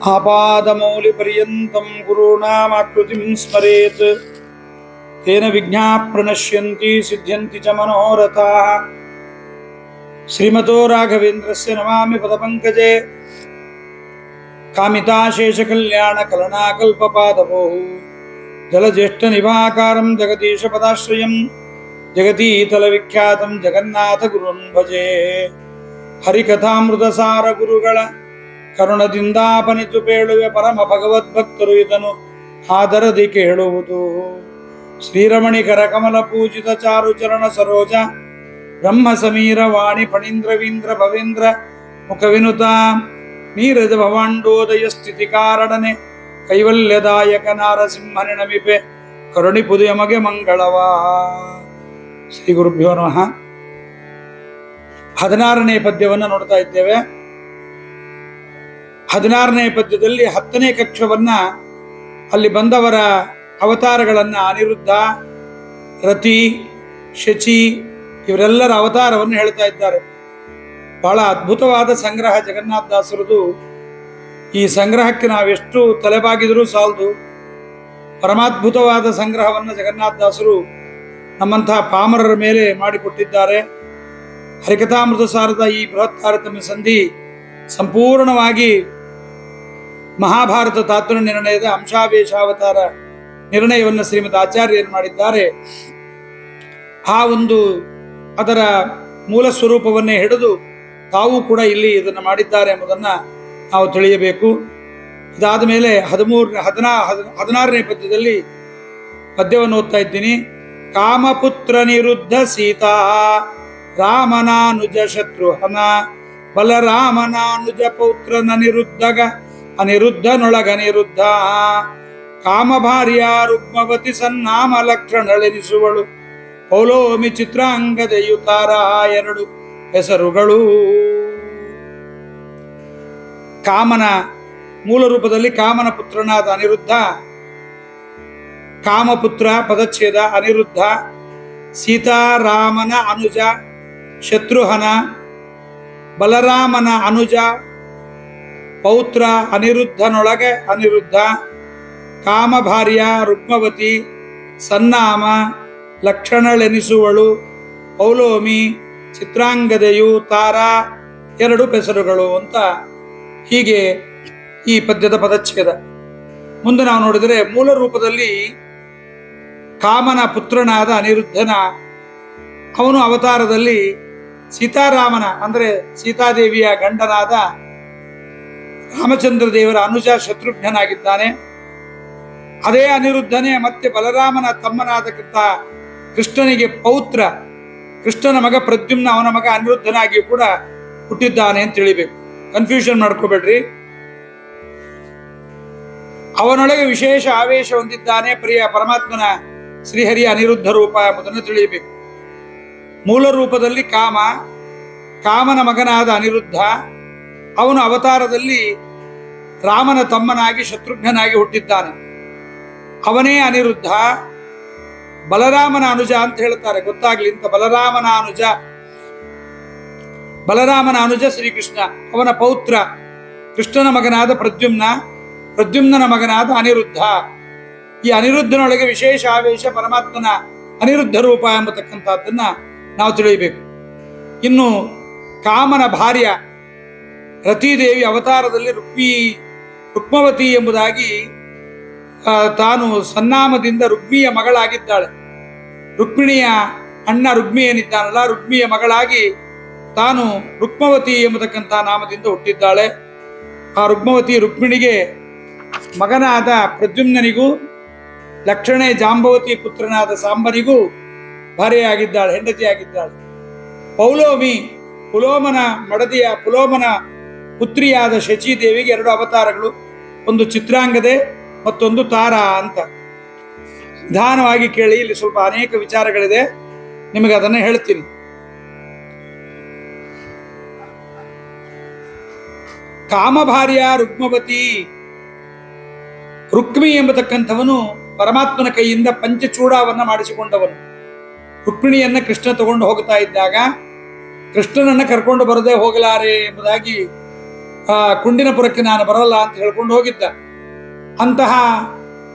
आपादमौलिपर्यन्तं गुरूणामाकृतिं स्मरेत् तेन विघ्नाः प्रणश्यन्ति सिद्ध्यन्ति च मनोरथाः। श्रीमतो राघवेन्द्रस्य नमामि पदपङ्कजे कामिताशेषकल्याणकलनाकल्पपादपोः जलज्येष्ठनिभाकारं जगदीशपदाश्रयं जगतीतलविख्यातं जगन्नाथगुरुन् भजे। ಹರಿಕಥಾಮೃತಸಾರ ಗುರುಗಳ ಕರುಣದಿಂದಾಪನಿತು ಪೇಳುವೆ ಪರಮ ಭಗವದ್ಭಕ್ತರು ಇದನ್ನು ಆದರದಿ ಕೇಳುವುದು. ಶ್ರೀರಮಣಿಕರ ಕಮಲ ಪೂಜಿತ ಚಾರು ಚರಣ ಸರೋಜ ಬ್ರಹ್ಮ ಸಮೀರ ವಾಣಿ ಫಣೀಂದ್ರವೀಂದ್ರ ಭವೇಂದ್ರ ಮುಖವಿನುತ ನೀರಜ ಭವಾಂಡೋದಯ ಸ್ಥಿತಿ ಕಾರಣನೆ ಕೈವಲ್ಯದಾಯಕ ನಾರಸಿಂಹನೆ ನಮಿಪೆ ಕರುಣಿಪುದು ಯಮಗೆ ಮಂಗಳವಾ. ಶ್ರೀ ಗುರುಭ್ಯೋ ನಮಃ. 16ನೇ ಪದ್ಯವನ್ನು ನೋಡ್ತಾ ಇದ್ದೇವೆ. 16ನೇ ಪದ್ಯದಲ್ಲಿ 10ನೇ ಕಕ್ಷವನ್ನ ಅಲ್ಲಿ ಬಂದವರ ಅವತಾರಗಳನ್ನ ಅನಿರುದ್ಧ, ರತಿ, ಶಚಿ ಇವರೆಲ್ಲರ ಅವತಾರವನ್ನು ಹೇಳ್ತಾ ಇದ್ದಾರೆ. ಬಹಳ ಅದ್ಭುತವಾದ ಸಂಗ್ರಹ ಜಗನ್ನಾಥದಾಸರದು. ಈ ಸಂಗ್ರಹಕ್ಕೆ ನಾವೆಷ್ಟು ತಲೆಬಾಗಿದರೂ ಸಾಲದು. ಪರಮಾದ್ಭುತವಾದ ಸಂಗ್ರಹವನ್ನು ಜಗನ್ನಾಥದಾಸರು ನಮ್ಮಂತಹ ಪಾಮರರ ಮೇಲೆ ಮಾಡಿಕೊಟ್ಟಿದ್ದಾರೆ. ಹರಿಕಥಾಮೃತ ಸಾರದ ಈ ಬೃಹತ್ ತಾರತಮ್ಯ ಸಂಧಿ ಸಂಪೂರ್ಣವಾಗಿ ಮಹಾಭಾರತ ತಾತ್ಪರ್ಯ ನಿರ್ಣಯದ ಅಂಶಾವೇಶಾವತಾರ ನಿರ್ಣಯವನ್ನು ಶ್ರೀಮದ್ ಆಚಾರ್ಯರು ಮಾಡಿದ್ದಾರೆ. ಆ ಒಂದು ಅದರ ಮೂಲ ಸ್ವರೂಪವನ್ನೇ ಹಿಡಿದು ತಾವು ಕೂಡ ಇಲ್ಲಿ ಇದನ್ನು ಮಾಡಿದ್ದಾರೆ ಎಂಬುದನ್ನು ನಾವು ತಿಳಿಯಬೇಕು. ಇದಾದ ಮೇಲೆ 16ನೇ ಪದ್ಯದಲ್ಲಿ ಪದ್ಯವನ್ನು ಓದ್ತಾ ಇದ್ದೀನಿ. ಕಾಮಪುತ್ರ ನಿರುದ್ಧ ಸೀತಾ ರಾಮನಾನುಜ ಶತ್ರುಹನ ಬಲರಾಮನಾನುಜ ಪೌತ್ರನ ನಿರುದ್ಧಗ ಅನಿರುದ್ಧನೊಳಗ ನಿರುದ್ಧ ಕಾಮಭಾರ್ಯ ರುಕ್ಮವತಿ ಸನ್ನಾಮ ಲಕ್ಷಣಳೆನಿಸುವಳು ಪೌಲೋಮಿ ಚಿತ್ರಾಂಗದೆಯುತಾರ ಎರಡು ಹೆಸರುಗಳು. ಕಾಮನ ಮೂಲ ರೂಪದಲ್ಲಿ ಕಾಮನ ಪುತ್ರನಾದ ಅನಿರುದ್ಧ, ಕಾಮಪುತ್ರ ಪದಚ್ಛೇದ ಅನಿರುದ್ಧ, ಸೀತಾರಾಮನ ಅನುಜ ಶತ್ರುಹನ, ಬಲರಾಮನ ಅನುಜ ಪೌತ್ರ ಅನಿರುದ್ಧನೊಳಗೆ ಅನಿರುದ್ಧ, ಕಾಮಭಾರ್ಯ ರುಕ್ಮವತಿ ಸನ್ನಾಮ ಲಕ್ಷಣಳೆನಿಸುವಳು ಪೌಲೋಮಿ ಚಿತ್ರಾಂಗದೆಯು ತಾರಾ ಎರಡು ಪೆಸರುಗಳು ಅಂತ ಹೀಗೆ ಈ ಪದ್ಯದ ಪದಚ್ಛೇದ. ಮುಂದೆ ನಾವು ನೋಡಿದರೆ ಮೂಲ ರೂಪದಲ್ಲಿ ಕಾಮನ ಪುತ್ರನಾದ ಅನಿರುದ್ಧನ ಅವನು ಅವತಾರದಲ್ಲಿ ಸೀತಾರಾಮನ ಅಂದರೆ ಸೀತಾದೇವಿಯ ಗಂಡನಾದ ರಾಮಚಂದ್ರ ದೇವರ ಅನುಜ ಶತ್ರುಘ್ನನಾಗಿದ್ದಾನೆ. ಅದೇ ಅನಿರುದ್ಧನೇ ಮತ್ತೆ ಬಲರಾಮನ ತಮ್ಮನಾದ ಕೃಷ್ಣನಿಗೆ ಪೌತ್ರ, ಕೃಷ್ಣನ ಮಗ ಪ್ರದ್ಯುಮ್ನ ಅವನ ಮಗ ಅನಿರುದ್ಧನಾಗಿಯೂ ಕೂಡ ಹುಟ್ಟಿದ್ದಾನೆ ಅಂತ ತಿಳಿಬೇಕು. ಕನ್ಫ್ಯೂಷನ್ ಮಾಡ್ಕೋಬೇಡ್ರಿ. ಅವನೊಳಗೆ ವಿಶೇಷ ಆವೇಶ ಹೊಂದಿದ್ದಾನೆ ಪ್ರಿಯ ಪರಮಾತ್ಮನ ಶ್ರೀಹರಿಯ ಅನಿರುದ್ಧ ರೂಪ ಎಂಬುದನ್ನು ತಿಳಿಯಬೇಕು. ಮೂಲ ರೂಪದಲ್ಲಿ ಕಾಮನ ಮಗನಾದ ಅನಿರುದ್ಧ, ಅವನು ಅವತಾರದಲ್ಲಿ ರಾಮನ ತಮ್ಮನಾಗಿ ಶತ್ರುಘ್ನಾಗಿ ಹುಟ್ಟಿದ್ದಾನೆ. ಅವನೇ ಅನಿರುದ್ಧ. ಬಲರಾಮನ ಅನುಜ ಅಂತ ಹೇಳ್ತಾರೆ, ಗೊತ್ತಾಗ್ಲಿ ಅಂತ. ಬಲರಾಮನ ಅನುಜ ಶ್ರೀಕೃಷ್ಣ, ಅವನ ಪೌತ್ರ ಕೃಷ್ಣನ ಮಗನಾದ ಪ್ರದ್ಯುಮ್ನನ ಮಗನಾದ ಅನಿರುದ್ಧ. ಈ ಅನಿರುದ್ಧನೊಳಗೆ ವಿಶೇಷ ಆವೇಶ ಪರಮಾತ್ಮನ ಅನಿರುದ್ಧ ರೂಪ ಎಂಬತಕ್ಕಂಥದ್ದನ್ನ ನಾವು ತಿಳಿಯಬೇಕು. ಇನ್ನು ಕಾಮನ ಭಾರ್ಯ ರತಿದೇವಿ ಅವತಾರದಲ್ಲಿ ರುಕ್ಮವತಿ ಎಂಬುದಾಗಿ ತಾನು ಸನ್ನಾಮದಿಂದ ರುಕ್ಮಿಯ ಮಗಳಾಗಿದ್ದಾಳೆ. ರುಕ್ಮಿಣಿಯ ಅಣ್ಣ ರುಕ್ಮಿ ಏನಿದ್ದಾನಲ್ಲ, ರುಕ್ಮಿಯ ಮಗಳಾಗಿ ತಾನು ರುಕ್ಮವತಿ ಎಂಬತಕ್ಕಂಥ ನಾಮದಿಂದ ಹುಟ್ಟಿದ್ದಾಳೆ. ಆ ರುಕ್ಮಿಣಿಗೆ ಮಗನಾದ ಪ್ರದ್ಯುಮ್ನನಿಗೂ ಲಕ್ಷಣೆ ಜಾಂಬವತಿ ಪುತ್ರನಾದ ಸಾಂಬನಿಗೂ ಭಾರ್ಯೆಯಾಗಿದ್ದಾಳೆ, ಹೆಂಡತಿಯಾಗಿದ್ದಾಳೆ. ಪುಲೋಮನ ಪುಲೋಮನ ಪುತ್ರಿಯಾದ ಶಚಿದೇವಿಗೆ 2 ಅವತಾರಗಳು. ಒಂದು ಚಿತ್ರಾಂಗದೆ, ಮತ್ತೊಂದು ತಾರಾ ಅಂತ. ನಿಧಾನವಾಗಿ ಕೇಳಿ, ಇಲ್ಲಿ ಸ್ವಲ್ಪ ಅನೇಕ ವಿಚಾರಗಳಿದೆ, ನಿಮಗೆ ಅದನ್ನು ಹೇಳ್ತೀನಿ. ಕಾಮಭಾರ್ಯ ರುಕ್ಮವತಿ, ರುಕ್ಮಿ ಎಂಬತಕ್ಕಂಥವನು ಪರಮಾತ್ಮನ ಕೈಯಿಂದ ಪಂಚಚೂಡವನ್ನ ಮಾಡಿಸಿಕೊಂಡವನು. ರುಕ್ಮಿಣಿಯನ್ನ ಕೃಷ್ಣ ತಗೊಂಡು ಹೋಗ್ತಾ ಇದ್ದಾಗ ಕೃಷ್ಣನನ್ನ ಕರ್ಕೊಂಡು ಬರದೆ ಹೋಗಲಾರೆ ಎಂಬುದಾಗಿ ಕುಂಡಿನಪುರಕ್ಕೆ ನಾನು ಬರಲ್ಲ ಅಂತ ಹೇಳ್ಕೊಂಡು ಹೋಗಿದ್ದ. ಅಂತಹ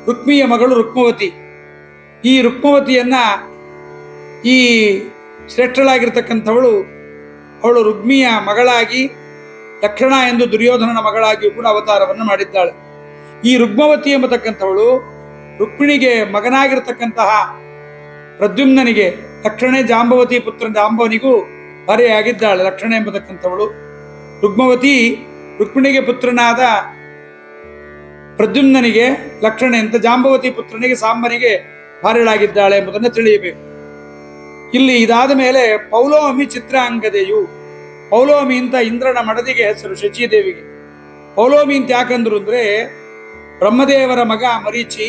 ರುಕ್ಮಿಯ ಮಗಳು ರುಕ್ಮವತಿ. ಈ ರುಕ್ಮವತಿಯನ್ನ ಈ ಶ್ರೇಷ್ಠಳಾಗಿರ್ತಕ್ಕಂಥವಳು, ಅವಳು ರುಕ್ಮಿಯ ಮಗಳಾಗಿ ಲಕ್ಷಣ ಎಂದು ದುರ್ಯೋಧನನ ಮಗಳಾಗಿಯೂ ಕೂಡ ಅವತಾರವನ್ನು ಮಾಡಿದ್ದಾಳೆ. ಈ ರುಕ್ಮವತಿ ಎಂಬತಕ್ಕಂಥವಳು ರುಕ್ಮಿಣಿಗೆ ಮಗನಾಗಿರ್ತಕ್ಕಂತಹ ಪ್ರದ್ಯುಮ್ನನಿಗೆ, ಲಕ್ಷಣೆ ಜಾಂಬವತಿ ಪುತ್ರ ಜಾಂಬವನಿಗೂ ಭಾರ್ಯೆಯಾಗಿದ್ದಾಳೆ. ಲಕ್ಷಣ ಎಂಬತಕ್ಕಂಥವಳು ರುಕ್ಮವತಿ ರುಕ್ಮಿಣಿಗೆ ಪುತ್ರನಾದ ಪ್ರದ್ಯುಮ್ನನಿಗೆ ಲಕ್ಷಣೆ ಅಂತ, ಜಾಂಬವತಿ ಪುತ್ರನಿಗೆ ಸಾಂಬನಿಗೆ ಭಾರ್ಯಳಾಗಿದ್ದಾಳೆ ಎಂಬುದನ್ನು ತಿಳಿಯಬೇಕು. ಇಲ್ಲಿ ಇದಾದ ಮೇಲೆ ಪೌಲೋಮಿ ಚಿತ್ರಾಂಗದೆಯು, ಪೌಲೋಮಿ ಅಂತ ಇಂದ್ರನ ಮಡದಿಗೆ ಹೆಸರು ಶಚೀದೇವಿಗೆ. ಪೌಲೋಮಿ ಅಂತ ಯಾಕಂದ್ರು ಅಂದ್ರೆ, ಬ್ರಹ್ಮದೇವರ ಮಗ ಮರೀಚಿ,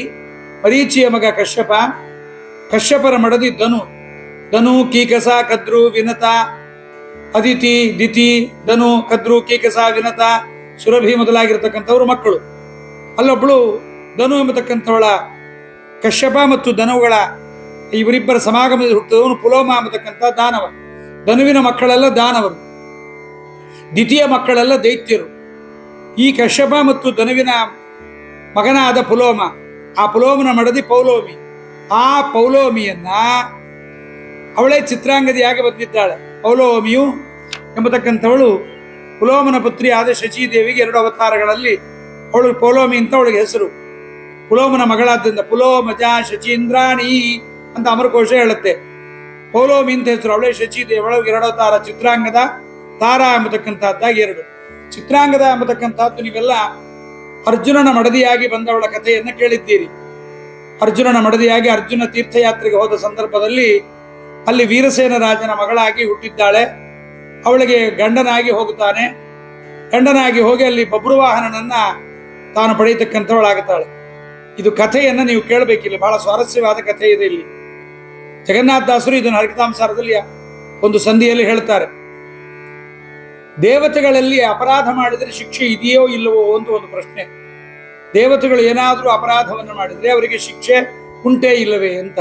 ಮರೀಚಿಯ ಮಗ ಕಶ್ಯಪ, ಕಶ್ಯಪರ ಮಡದಿ ಧನು, ಧನು ಕೀಕಸ ಕದ್ರು ವಿನತ, ಅದಿತಿ ದಿತಿ ಧನು ಕದ್ರು ಕೀಕಸ ವಿನತ ಸುರಭಿ ಮೊದಲಾಗಿರ್ತಕ್ಕಂಥವ್ರು ಮಕ್ಕಳು. ಅಲ್ಲೊಬ್ಬಳು ಧನು ಎಂಬತಕ್ಕಂಥವಳ, ಕಶ್ಯಪ ಮತ್ತು ಧನುಗಳ ಇವರಿಬ್ಬರ ಸಮಾಗಮದಲ್ಲಿ ಹುಟ್ಟಿದವನು ಪುಲೋಮ ಎಂಬತಕ್ಕಂಥ ದಾನವ. ಧನುವಿನ ಮಕ್ಕಳೆಲ್ಲ ದಾನವರು, ದ್ವಿತೀಯ ಮಕ್ಕಳೆಲ್ಲ ದೈತ್ಯರು. ಈ ಕಶ್ಯಪ ಮತ್ತು ಧನುವಿನ ಮಗನಾದ ಪುಲೋಮ, ಆ ಪುಲೋಮನ ಮಡದಿ ಪೌಲೋಮಿ. ಆ ಪೌಲೋಮಿಯನ್ನ ಅವಳೇ ಚಿತ್ರಾಂಗದಿಯಾಗಿ ಬಂದಿದ್ದಾಳೆ. ಪೌಲೋಮಿಯು ಎಂಬತಕ್ಕಂಥವಳು ಪುಲೋಮನ ಪುತ್ರಿ ಆದ ಶಚೀದೇವಿಗೆ 2 ಅವತಾರಗಳಲ್ಲಿ ಅವಳು ಪೌಲೋಮಿ ಅಂತ ಅವಳಿಗೆ ಹೆಸರು. ಪುಲೋಮನ ಮಗಳಾದ್ದರಿಂದ ಪುಲೋಮಜ ಶಚೀಂದ್ರಾಣಿ ಅಂತ ಅಮರಕೋಶ ಹೇಳುತ್ತೆ. ಪೌಲೋಮಿ ಅಂತ ಹೆಸರು. ಅವಳೇ ಶಚೀದೇವಿ. ಒಳಗೆ 2 ಅವತಾರ, ಚಿತ್ರಾಂಗದ, ತಾರಾ ಎಂಬತಕ್ಕಂಥದ್ದಾಗಿ 2. ಚಿತ್ರಾಂಗದ ಎಂಬತಕ್ಕಂಥದ್ದು ನೀವೆಲ್ಲ ಅರ್ಜುನನ ಮಡದಿಯಾಗಿ ಬಂದವಳ ಕಥೆಯನ್ನ ಕೇಳಿದ್ದೀರಿ. ಅರ್ಜುನನ ಮಡದಿಯಾಗಿ ಅರ್ಜುನ ತೀರ್ಥಯಾತ್ರೆಗೆ ಹೋದ ಸಂದರ್ಭದಲ್ಲಿ ಅಲ್ಲಿ ವೀರಸೇನ ರಾಜನ ಮಗಳಾಗಿ ಹುಟ್ಟಿದ್ದಾಳೆ. ಅವಳಿಗೆ ಗಂಡನಾಗಿ ಹೋಗುತ್ತಾನೆ. ಗಂಡನಾಗಿ ಹೋಗಿ ಅಲ್ಲಿ ಬಬ್ರುವಾಹನನನ್ನ ತಾನು ಪಡೆಯತಕ್ಕಂಥವಳಾಗುತ್ತಾಳೆ. ಇದು ಕಥೆಯನ್ನ ನೀವು ಕೇಳಬೇಕಿಲ್ಲ, ಬಹಳ ಸ್ವಾರಸ್ಯವಾದ ಕಥೆ ಇದೆ ಇಲ್ಲಿ. ಜಗನ್ನಾಥದಾಸರು ಇದನ್ನು ಹರಿಕಥಾಂಸಾರದಲ್ಲಿ ಒಂದು ಸಂಧಿಯಲ್ಲಿ ಹೇಳ್ತಾರೆ. ದೇವತೆಗಳಲ್ಲಿ ಅಪರಾಧ ಮಾಡಿದರೆ ಶಿಕ್ಷೆ ಇದೆಯೋ ಇಲ್ಲವೋ ಅಂತ ಒಂದು ಪ್ರಶ್ನೆ. ದೇವತೆಗಳು ಏನಾದರೂ ಅಪರಾಧವನ್ನು ಮಾಡಿದರೆ ಅವರಿಗೆ ಶಿಕ್ಷೆ ಉಂಟೇ ಇಲ್ಲವೇ ಅಂತ.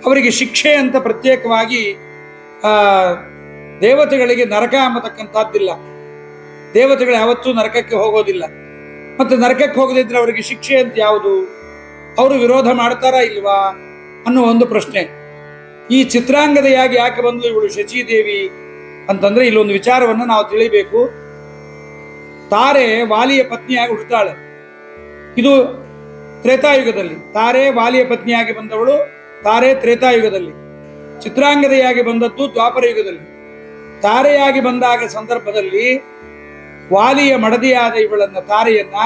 ಅವರಿಗೆ ಶಿಕ್ಷೆ ಅಂತ ಪ್ರತ್ಯೇಕವಾಗಿ ದೇವತೆಗಳಿಗೆ ನರಕ ಎಂಬತಕ್ಕಂಥದ್ದಿಲ್ಲ. ದೇವತೆಗಳು ಯಾವತ್ತೂ ನರಕಕ್ಕೆ ಹೋಗೋದಿಲ್ಲ. ಮತ್ತೆ ನರಕಕ್ಕೆ ಹೋಗದಿದ್ರೆ ಅವರಿಗೆ ಶಿಕ್ಷೆ ಅಂತ ಯಾವುದು? ಅವರು ವಿರೋಧ ಮಾಡ್ತಾರಾ ಇಲ್ವಾ ಅನ್ನುವ ಒಂದು ಪ್ರಶ್ನೆ. ಈ ಚಿತ್ರಾಂಗದೆಯಾಗಿ ಯಾಕೆ ಬಂದು ಇವಳು ಶಚೀದೇವಿ ಅಂತಂದ್ರೆ ಇಲ್ಲೊಂದು ವಿಚಾರವನ್ನು ನಾವು ತಿಳಿಬೇಕು. ತಾರೆ ವಾಲಿಯ ಪತ್ನಿಯಾಗಿ ಹುಟ್ಟುತ್ತಾಳೆ. ಇದು ತ್ರೇತಾಯುಗದಲ್ಲಿ. ತಾರೆ ವಾಲಿಯ ಪತ್ನಿಯಾಗಿ ಬಂದವಳು ತಾರೆ ತ್ರೇತಾಯುಗದಲ್ಲಿ. ಚಿತ್ರಾಂಗದೆಯಾಗಿ ಬಂದದ್ದು ದ್ವಾಪರ ಯುಗದಲ್ಲಿ. ತಾರೆಯಾಗಿ ಬಂದಾಗ ಸಂದರ್ಭದಲ್ಲಿ ವಾಲಿಯ ಮಡದಿಯಾದ ಇವಳನ್ನ, ತಾರೆಯನ್ನ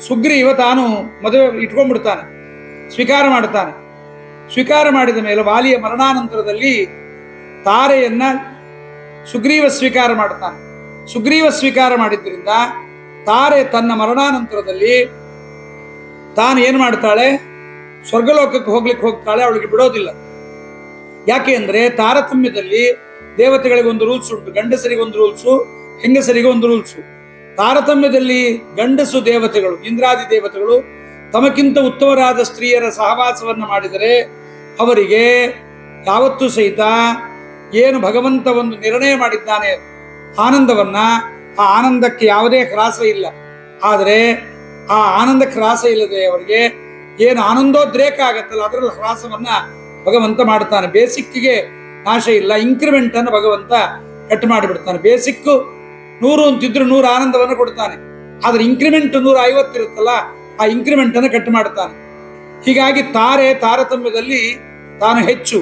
ಸುಗ್ರೀವ ತಾನು ಮದುವೆ ಇಟ್ಕೊಂಡ್ಬಿಡ್ತಾನೆ, ಸ್ವೀಕಾರ ಮಾಡ್ತಾನೆ. ಸ್ವೀಕಾರ ಮಾಡಿದ ಮೇಲೆ ವಾಲಿಯ ಮರಣಾನಂತರದಲ್ಲಿ ತಾರೆಯನ್ನ ಸುಗ್ರೀವ ಸ್ವೀಕಾರ ಮಾಡ್ತಾನೆ. ಸುಗ್ರೀವ ಸ್ವೀಕಾರ ಮಾಡಿದ್ರಿಂದ ತಾರೆ ತನ್ನ ಮರಣಾನಂತರದಲ್ಲಿ ತಾನು ಏನ್ ಮಾಡ್ತಾಳೆ, ಸ್ವರ್ಗಲೋಕಕ್ಕೆ ಹೋಗ್ಲಿಕ್ಕೆ ಹೋಗ್ತಾಳೆ. ಅವಳಿಗೆ ಬಿಡೋದಿಲ್ಲ. ಯಾಕೆ ಅಂದ್ರೆ ತಾರತಮ್ಯದಲ್ಲಿ ದೇವತೆಗಳಿಗೆ ಒಂದು ರೂಲ್ಸ್ ಉಂಟು. ಗಂಡಸರಿಗೆ ಒಂದು ರೂಲ್ಸು, ಹೆಂಗಸರಿಗೆ ಒಂದು ರೂಲ್ಸು. ತಾರತಮ್ಯದಲ್ಲಿ ಗಂಡಸು ದೇವತೆಗಳು, ಇಂದ್ರಾದಿ ದೇವತೆಗಳು ತಮಕ್ಕಿಂತ ಉತ್ತಮರಾದ ಸ್ತ್ರೀಯರ ಸಹವಾಸವನ್ನು ಮಾಡಿದರೆ ಅವರಿಗೆ ಯಾವತ್ತೂ ಸಹಿತ ಏನು ಭಗವಂತ ಒಂದು ನಿರ್ಣಯ ಮಾಡಿದ್ದಾನೆ ಆನಂದವನ್ನ, ಆ ಆನಂದಕ್ಕೆ ಯಾವುದೇ ಹ್ರಾಸ ಇಲ್ಲ. ಆದರೆ ಆ ಆನಂದಕ್ಕೆ ಹ್ರಾಸ ಇಲ್ಲದೆ ಅವರಿಗೆ ಏನು ಆನಂದೋದ್ರೇಕ ಆಗತ್ತಲ್ಲ, ಅದರಲ್ಲಿ ಹ್ರಾಸವನ್ನ ಭಗವಂತ ಮಾಡ್ತಾನೆ. ಬೇಸಿಕ್ಗೆ ನಾಶ ಇಲ್ಲ, ಇನ್ಕ್ರಿಮೆಂಟ್ ಅನ್ನು ಭಗವಂತ ಕಟ್ ಮಾಡಿಬಿಡ್ತಾನೆ. ಬೇಸಿಕ್ 100 ಅಂತಿದ್ರು 100 ಆನಂದವನ್ನು ಕೊಡ್ತಾನೆ. ಆದ್ರೆ ಇನ್ಕ್ರಿಮೆಂಟ್ 150 ಇರುತ್ತಲ್ಲ, ಆ ಇನ್ಕ್ರಿಮೆಂಟ್ ಅನ್ನು ಕಟ್ ಮಾಡ್ತಾನೆ. ಹೀಗಾಗಿ ತಾರೆ ತಾರತಮ್ಯದಲ್ಲಿ ತಾನು ಹೆಚ್ಚು.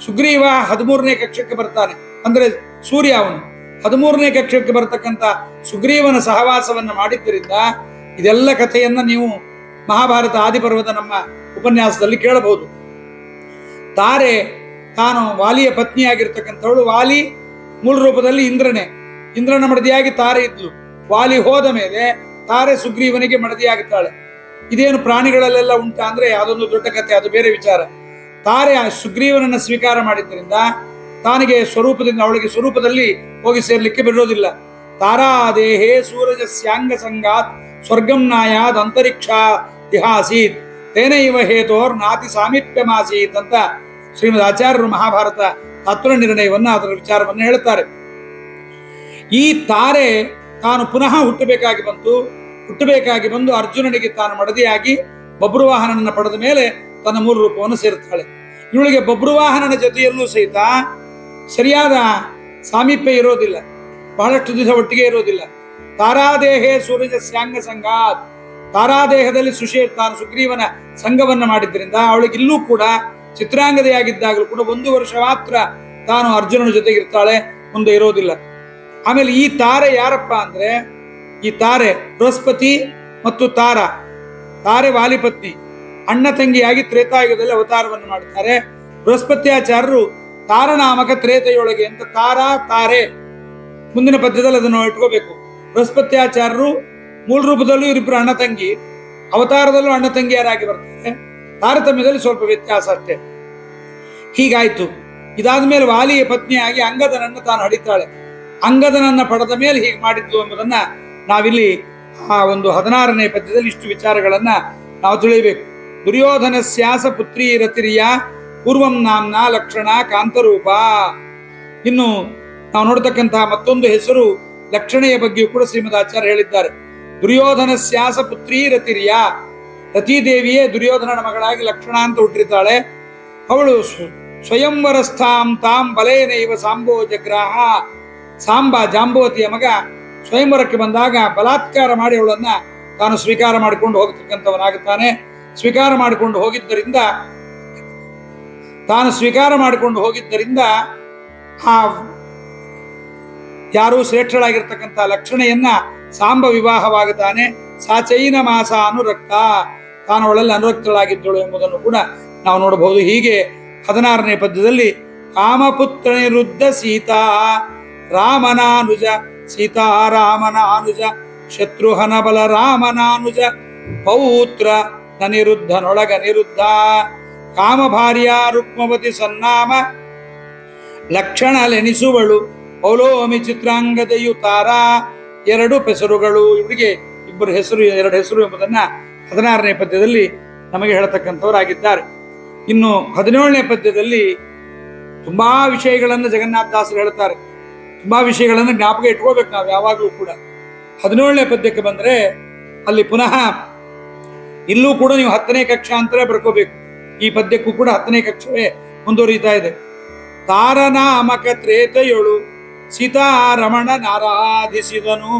ಸುಗ್ರೀವ 13ನೇ ಕಕ್ಷಕ್ಕೆ ಬರ್ತಾನೆ, ಅಂದ್ರೆ ಸೂರ್ಯ ಅವನು 13ನೇ ಕಕ್ಷಕ್ಕೆ ಬರತಕ್ಕಂಥ ಸುಗ್ರೀವನ ಸಹವಾಸವನ್ನು ಮಾಡಿದ್ದರಿಂದ ಇದೆಲ್ಲ ಕಥೆಯನ್ನ ನೀವು ಮಹಾಭಾರತ ಆದಿಪರ್ವದ ನಮ್ಮ ಉಪನ್ಯಾಸದಲ್ಲಿ ಕೇಳಬಹುದು. ತಾರೆ ತಾನು ವಾಲಿಯ ಪತ್ನಿಯಾಗಿರ್ತಕ್ಕಂಥವಳು. ವಾಲಿ ಮೂಲ ರೂಪದಲ್ಲಿ ಇಂದ್ರನೇ, ಇಂದ್ರನ ಮಡದಿಯಾಗಿ ತಾರೆ ಇದ್ಲು. ವಾಲಿ ಹೋದ ಮೇಲೆ ತಾರೆ ಸುಗ್ರೀವನಿಗೆ ಮಡದಿಯಾಗುತ್ತಾಳೆ. ಇದೇನು ಪ್ರಾಣಿಗಳಲ್ಲೆಲ್ಲ ಉಂಟ ಅಂದ್ರೆ ಅದೊಂದು ದೊಡ್ಡ ಕಥೆ, ಅದು ಬೇರೆ ವಿಚಾರ. ತಾರೆ ಆ ಸುಗ್ರೀವನನ್ನ ಸ್ವೀಕಾರ ಮಾಡಿದ್ದರಿಂದ ತಾನಿಗೆ ಸ್ವರೂಪದಿಂದ ಅವಳಿಗೆ ಸ್ವರೂಪದಲ್ಲಿ ಹೋಗಿ ಸೇರ್ಲಿಕ್ಕೆ ಬಿಡೋದಿಲ್ಲ. ತಾರಾ ದೇಹೇ ಸೂರಜ ಸ್ಯಾಂಗ ಸಂಗಾತ್ ಸ್ವರ್ಗಂ ನಾಯಾದ್ ಅಂತರಿಕ್ಷ ದಿಹಾಸೀತ್ ತೇನೈವ ಹೇತೋರ್ ನಾತಿ ಸಾಮೀಪ್ಯಮಾಸೀತ್ ಅಂತ ಶ್ರೀಮದ್ ಆಚಾರ್ಯರು ಮಹಾಭಾರತ ತತ್ವ ನಿರ್ಣಯವನ್ನ ಅದರ ವಿಚಾರವನ್ನು ಹೇಳ್ತಾರೆ. ಈ ತಾರೆ ತಾನು ಪುನಃ ಹುಟ್ಟಬೇಕಾಗಿ ಬಂದು ಅರ್ಜುನನಿಗೆ ತಾನು ಮಡದಿಯಾಗಿ ಬಬ್ರುವಾಹನನನ್ನು ಪಡೆದ ಮೇಲೆ ತನ್ನ ಮೂಲ ರೂಪವನ್ನು ಸೇರುತ್ತಾಳೆ. ಇವಳಿಗೆ ಬಬ್ರುವಾಹನನ ಜೊತೆಯಲ್ಲೂ ಸಹಿತ ಸರಿಯಾದ ಸಾಮೀಪ್ಯ ಇರೋದಿಲ್ಲ, ಬಹಳಷ್ಟು ದಿವಸ ಒಟ್ಟಿಗೆ ಇರೋದಿಲ್ಲ. ತಾರಾದೇಹೇ ಸೂರ್ಯ ಸ್ಯಾಂಗ ಸಂಗಾತ್, ತಾರಾದೇಹದಲ್ಲಿ ತಾನು ಸುಗ್ರೀವನ ಸಂಘವನ್ನ ಮಾಡಿದ್ರಿಂದ ಅವಳಿಗೆ ಇಲ್ಲೂ ಕೂಡ ಚಿತ್ರಾಂಗದೆಯಾಗಿದ್ದಾಗಲೂ ಕೂಡ 1 ವರ್ಷ ಮಾತ್ರ ತಾನು ಅರ್ಜುನನ ಜೊತೆಗಿರ್ತಾಳೆ, ಮುಂದೆ ಇರೋದಿಲ್ಲ. ಆಮೇಲೆ ಈ ತಾರೆ ಯಾರಪ್ಪ ಅಂದ್ರೆ, ಈ ತಾರೆ ಬೃಹಸ್ಪತಿ ಮತ್ತು ತಾರೆ ವಾಲಿಪತ್ನಿ ಅಣ್ಣ ತಂಗಿಯಾಗಿ ತ್ರೇತಾಯುಗದಲ್ಲಿ ಅವತಾರವನ್ನು ಮಾಡ್ತಾರೆ. ಬೃಹಸ್ಪತ್ಯಾಚಾರ್ಯರು ತಾರನಾಮಕ ತ್ರೇತೆಯೊಳಗೆ ಅಂತ ತಾರೆ ಮುಂದಿನ ಪದ್ಯದಲ್ಲಿ ಅದನ್ನು ಇಟ್ಕೋಬೇಕು. ಬೃಹಸ್ಪತ್ಯಾಚಾರ್ಯರು ಮೂಲ ರೂಪದಲ್ಲೂ ಇವರಿಬ್ಬರು ಅಣ್ಣ ತಂಗಿ, ಅವತಾರದಲ್ಲೂ ಅಣ್ಣ ತಂಗಿಯರಾಗಿ ಬರ್ತಾರೆ. ತಾರತಮ್ಯದಲ್ಲಿ ಸ್ವಲ್ಪ ವ್ಯತ್ಯಾಸ ಅಷ್ಟೇ. ಹೀಗಾಯ್ತು. ಇದಾದ ಮೇಲೆ ವಾಲಿಯ ಪತ್ನಿಯಾಗಿ ಅಂಗದನನ್ನು ತಾನು ಹಡಿತಾಳೆ. ಅಂಗದನನ್ನ ಪಡೆದ ಮೇಲೆ ಹೀಗೆ ಮಾಡಿದ್ದು ಎಂಬುದನ್ನ ನಾವಿಲ್ಲಿ ಆ ಒಂದು 16ನೇ ಪದ್ಯದಲ್ಲಿ ಇಷ್ಟು ವಿಚಾರಗಳನ್ನ ನಾವು ತಿಳಿಯಬೇಕು. ದುರ್ಯೋಧನ ಸ್ಯಾಸ ಪುತ್ರಿ ರತಿರಿಯ ಪೂರ್ವಂ ನಾಮ್ನ ಲಕ್ಷಣ ಕಾಂತರೂಪ. ಇನ್ನು ನಾವು ನೋಡ್ತಕ್ಕಂತಹ ಮತ್ತೊಂದು ಹೆಸರು ಲಕ್ಷಣೆಯ ಬಗ್ಗೆಯೂ ಕೂಡ ಶ್ರೀಮದ್ ಆಚಾರ್ಯ ಹೇಳಿದ್ದಾರೆ. ದುರ್ಯೋಧನ ಸ್ಯಾಸ ಪುತ್ರಿ ರತಿರಿಯ, ರತಿದೇವಿಯೇ ದುರ್ಯೋಧನನ ಮಗಳಾಗಿ ಲಕ್ಷಣ ಅಂತ ಹುಟ್ಟಿರ್ತಾಳೆ. ಅವಳು ಸ್ವಯಂವರಸ್ಥಾಂ ತಾಂ ಬಲೇನೈವ ಸಾಂಬೋ ಜಗ್ರಾಹ. ಜಾಂಬವತಿಯ ಮಗ ಸ್ವಯಂವರಕ್ಕೆ ಬಂದಾಗ ಬಲಾತ್ಕಾರ ಮಾಡಿ ಅವಳನ್ನ ತಾನು ಸ್ವೀಕಾರ ಮಾಡಿಕೊಂಡು ಹೋಗತಕ್ಕಂಥವನಾಗುತ್ತಾನೆ. ಸ್ವೀಕಾರ ಮಾಡಿಕೊಂಡು ಹೋಗಿದ್ದರಿಂದ ಆ ಯಾರು ಶ್ರೇಷ್ಠಳಾಗಿರ್ತಕ್ಕಂಥ ಲಕ್ಷಣೆಯನ್ನ ಸಾಂಬ ವಿವಾಹವಾಗುತ್ತಾನೆ. ಸಾಚೈನ ಮಾಸ ಅನುರಕ್ತ, ತಾನು ಅವಳಲ್ಲಿ ಅನುರಕ್ತಳಾಗಿದ್ದಳು ಎಂಬುದನ್ನು ಕೂಡ ನಾವು ನೋಡಬಹುದು. ಹೀಗೆ 16ನೇ ಪದ್ಯದಲ್ಲಿ ಕಾಮಪುತ್ರ ನಿರುದ್ಧ ಸೀತಾ ರಾಮನಾನುಜ, ಸೀತಾರಾಮನಾನುಜ, ಶತ್ರುಹನ ಬಲ ರಾಮನಾನುಜ, ಪೌತ್ರ ನಿರುದ್ಧನೊಳಗ ನಿರುದ್ಧ, ಕಾಮಭಾರ್ಯ ರುಕ್ಮವತಿ ಸನ್ನಾಮ ಲಕ್ಷಣಲೆನಿಸುವಳು, ಪೌಲೋಮಿ ಚಿತ್ರಾಂಗದೆಯು ತಾರಾ. 2 ಹೆಸರುಗಳು, ಇವರಿಗೆ 2 ಹೆಸರು ಎಂಬುದನ್ನ 16ನೇ ಪದ್ಯದಲ್ಲಿ ನಮಗೆ ಹೇಳತಕ್ಕಂಥವರಾಗಿದ್ದಾರೆ. ಇನ್ನು 17ನೇ ಪದ್ಯದಲ್ಲಿ ತುಂಬಾ ವಿಷಯಗಳನ್ನು ಜಗನ್ನಾಥದಾಸರು ಹೇಳ್ತಾರೆ. ತುಂಬಾ ವಿಷಯಗಳನ್ನು ಜ್ಞಾಪಕ ಇಟ್ಕೋಬೇಕು ನಾವು ಯಾವಾಗಲೂ ಕೂಡ. 17ನೇ ಪದ್ಯಕ್ಕೆ ಬಂದ್ರೆ ಅಲ್ಲಿ ಪುನಃ ಇಲ್ಲೂ ಕೂಡ ನೀವು 10ನೇ ಕಕ್ಷಾ ಅಂತಲೇ ಬರ್ಕೋಬೇಕು. ಈ ಪದ್ಯಕ್ಕೂ ಕೂಡ 10ನೇ ಕಕ್ಷವೇ ಮುಂದುವರಿತಾ ಇದೆ. ತಾರನಾಮಕ ತ್ರೇತೆಯೊಳು ಸೀತಾರಮಣ ನಾರಾಧಿಸಿದನು,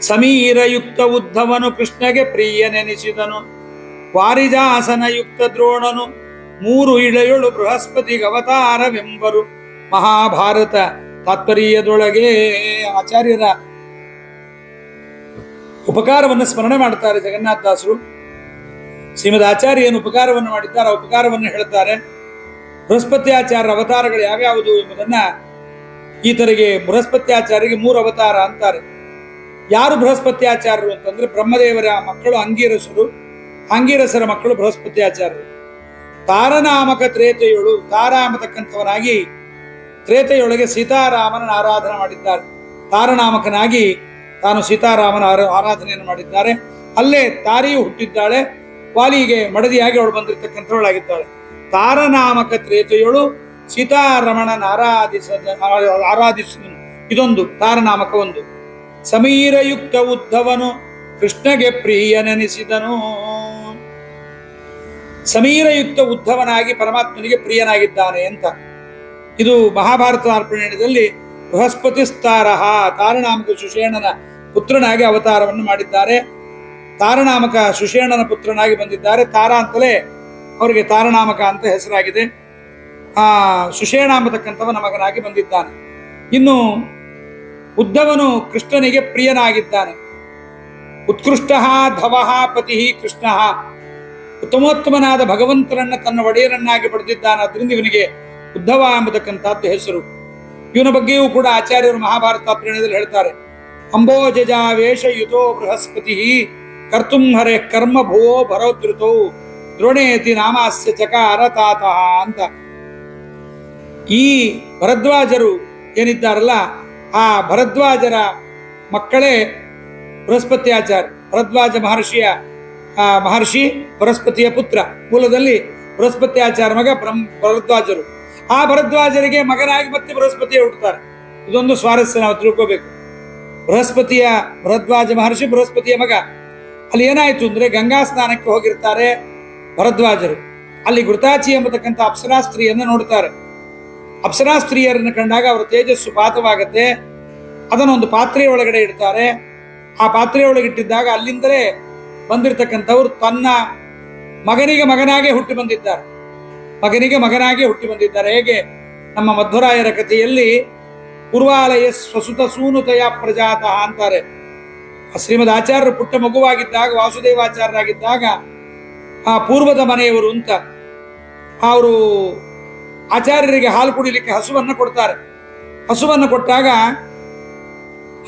ಸಮೀರಯುಕ್ತ ಉದ್ಧವನು ಕೃಷ್ಣಗೆ ಪ್ರಿಯನೆನಿಸಿದನು, ವಾರಿಜಾಸನಯುಕ್ತ ದ್ರೋಣನು 3 ಇಳೆಯೊಳು ಬೃಹಸ್ಪತಿಗೆ ಅವತಾರವೆಂಬರು. ಮಹಾಭಾರತ ತಾತ್ಪರ್ಯದೊಳಗೆ ಆಚಾರ್ಯರ ಉಪಕಾರವನ್ನು ಸ್ಮರಣೆ ಮಾಡ್ತಾರೆ ಜಗನ್ನಾಥದಾಸರು. ಶ್ರೀಮದ್ ಆಚಾರ್ಯ ಏನು ಉಪಕಾರವನ್ನು ಮಾಡಿದ್ದಾರೆ, ಆ ಉಪಕಾರವನ್ನು ಹೇಳ್ತಾರೆ. ಬೃಹಸ್ಪತ್ಯಾಚಾರ್ಯರ ಅವತಾರಗಳು ಯಾವ್ಯಾವುದು ಎಂಬುದನ್ನ ಈತರಿಗೆ ಬೃಹಸ್ಪತ್ಯಾಚಾರ್ಯರಿಗೆ 3 ಅವತಾರ ಅಂತಾರೆ. ಯಾರು ಬೃಹಸ್ಪತ್ಯಾಚಾರ್ಯರು ಅಂತಂದ್ರೆ ಬ್ರಹ್ಮದೇವರ ಮಕ್ಕಳು ಅಂಗೀರಸರು, ಅಂಗೀರಸರ ಮಕ್ಕಳು ಬೃಹಸ್ಪತ್ಯಾಚಾರ್ಯರು. ತಾರನಾಮಕ ತ್ರೇತೆಯೊಳು, ತಾರ ಎಂಬತಕ್ಕಂಥವನಾಗಿ ತ್ರೇತೆಯೊಳಗೆ ಸೀತಾರಾಮನ ಆರಾಧನೆ ಮಾಡಿದ್ದಾರೆ. ತಾರನಾಮಕನಾಗಿ ತಾನು ಸೀತಾರಾಮನ ಆರಾಧನೆಯನ್ನು ಮಾಡಿದ್ದಾರೆ. ಅಲ್ಲೇ ತಾರಿಯು ಹುಟ್ಟಿದ್ದಾಳೆ, ವಾಲಿಗೆ ಮಡದಿಯಾಗಿ ಅವಳು ಬಂದಿರತಕ್ಕಂಥವಳಾಗಿದ್ದಾಳೆ. ತಾರನಾಮಕ ತ್ರೇತೆಯೊಳು ಸೀತಾರಮಣನ ಆರಾಧಿಸಿದನು. ಇದೊಂದು ತಾರನಾಮಕ. ಒಂದು ಸಮೀರಯುಕ್ತ ಉದ್ಧವನು ಕೃಷ್ಣಗೆ ಪ್ರಿಯನೆನಿಸಿದನು. ಸಮೀರಯುಕ್ತ ಉದ್ಧವನಾಗಿ ಪರಮಾತ್ಮನಿಗೆ ಪ್ರಿಯನಾಗಿದ್ದಾನೆ ಅಂತ. ಇದು ಮಹಾಭಾರತ ಅರ್ಪಣೆಯಲ್ಲಿ ಬೃಹಸ್ಪತಿ ಸ್ತಾರಹ, ತಾರನಾಮಕ ಸುಷೇಣನ ಪುತ್ರನಾಗಿ ಅವತಾರವನ್ನು ಮಾಡಿದ್ದಾರೆ. ತಾರನಾಮಕ ಸುಷೇಣನ ಪುತ್ರನಾಗಿ ಬಂದಿದ್ದಾರೆ. ತಾರ ಅಂತಲೇ ಅವರಿಗೆ ತಾರನಾಮಕ ಅಂತ ಹೆಸರಾಗಿದೆ. ಸುಷೇಣ ಎಂಬತಕ್ಕಂಥವನ ಮಗನಾಗಿ ಬಂದಿದ್ದಾನೆ. ಇನ್ನು ಉದ್ಧವನು ಕೃಷ್ಣನಿಗೆ ಪ್ರಿಯನಾಗಿದ್ದಾನೆ. ಉತ್ಕೃಷ್ಟ ಧವಃ ಪತಿ ಕೃಷ್ಣ, ಉತ್ತಮೋತ್ತಮನಾದ ಭಗವಂತನನ್ನ ತನ್ನ ಒಡೆಯರನ್ನಾಗಿ ಪಡೆದಿದ್ದಾನೆ. ಅದರಿಂದ ಇವನಿಗೆ ಉದ್ಧವ ಎಂಬತಕ್ಕಂಥದ್ದು ಹೆಸರು. ಇವನ ಬಗ್ಗೆಯೂ ಕೂಡ ಆಚಾರ್ಯರು ಮಹಾಭಾರತ ಪ್ರೇರಣೆಯಲ್ಲಿ ಹೇಳ್ತಾರೆ. ಅಂಬೋಜಾವೇಶಯುತೋ ಬೃಹಸ್ಪತಿ ಕರ್ತುಂ ಹರೆ ಕರ್ಮ ಭುವೋ ಭರೋದ್ರುತೋ ದ್ರೋಣೇತಿ ನಾಮಾಸ್ಯ ಚಕಾರ ತಾತಃ ಅಂತ. ಈ ಭರದ್ವಾಜರು ಏನಿದ್ದಾರಲ್ಲ, ಆ ಭರದ್ವಾಜರ ಮಕ್ಕಳೇ ಬೃಹಸ್ಪತ್ಯಾಚಾರ್ಯ. ಭರದ್ವಾಜ ಮಹರ್ಷಿ ಬೃಹಸ್ಪತಿಯ ಪುತ್ರ. ಮೂಲದಲ್ಲಿ ಬೃಹಸ್ಪತ್ಯಾಚಾರ್ಯ ಮಗ ಭರದ್ವಾಜರು. ಆ ಭರದ್ವಾಜರಿಗೆ ಮಗನಾಗಿ ಮತ್ತೆ ಬೃಹಸ್ಪತಿಯೇ ಹುಟ್ಟುತ್ತಾರೆ. ಇದೊಂದು ಸ್ವಾರಸ್ಯ ನಾವು ತಿಳ್ಕೋಬೇಕು. ಭರದ್ವಾಜ ಮಹರ್ಷಿ ಬೃಹಸ್ಪತಿಯ ಮಗ. ಅಲ್ಲಿ ಏನಾಯ್ತು ಅಂದ್ರೆ, ಗಂಗಾ ಸ್ನಾನಕ್ಕೆ ಹೋಗಿರ್ತಾರೆ ಭರದ್ವಾಜರು. ಅಲ್ಲಿ ಘೃತಾಚಿ ಎಂಬತಕ್ಕಂಥ ಅಪ್ಸರಾ ಸ್ತ್ರೀಯನ್ನು ನೋಡ್ತಾರೆ. ಅಪ್ಸರಾ ಸ್ತ್ರೀಯರನ್ನು ಕಂಡಾಗ ಅವರ ತೇಜಸ್ಸು ಪಾತವಾಗತ್ತೆ. ಅದನ್ನು ಒಂದು ಪಾತ್ರೆಯ ಒಳಗಡೆ ಇಡ್ತಾರೆ. ಆ ಪಾತ್ರೆಯ ಒಳಗಿಟ್ಟಿದ್ದಾಗ ಅಲ್ಲಿಂದಲೇ ಬಂದಿರತಕ್ಕಂಥವ್ರು ತನ್ನ ಮಗನಿಗೆ ಮಗನಾಗೆ ಹುಟ್ಟಿ ಬಂದಿದ್ದಾರೆ. ಹೇಗೆ ನಮ್ಮ ಮಧ್ವರಾಯರ ಕಥೆಯಲ್ಲಿ ಪೂರ್ವಾಲಯ ಸ್ವಸುತ ಸೂನುತಯ ಪ್ರಜಾತಃ ಅಂತಾರೆ. ಶ್ರೀಮದ್ ಆಚಾರ್ಯರು ಪುಟ್ಟ ಮಗುವಾಗಿದ್ದಾಗ, ವಾಸುದೇವಾಚಾರ್ಯರಾಗಿದ್ದಾಗ, ಆ ಪೂರ್ವದ ಮನೆಯವರು ಅಂತ ಅವರು ಆಚಾರ್ಯರಿಗೆ ಹಾಲು ಕುಡಿಲಿಕ್ಕೆ ಹಸುವನ್ನು ಕೊಡ್ತಾರೆ. ಹಸುವನ್ನು ಕೊಟ್ಟಾಗ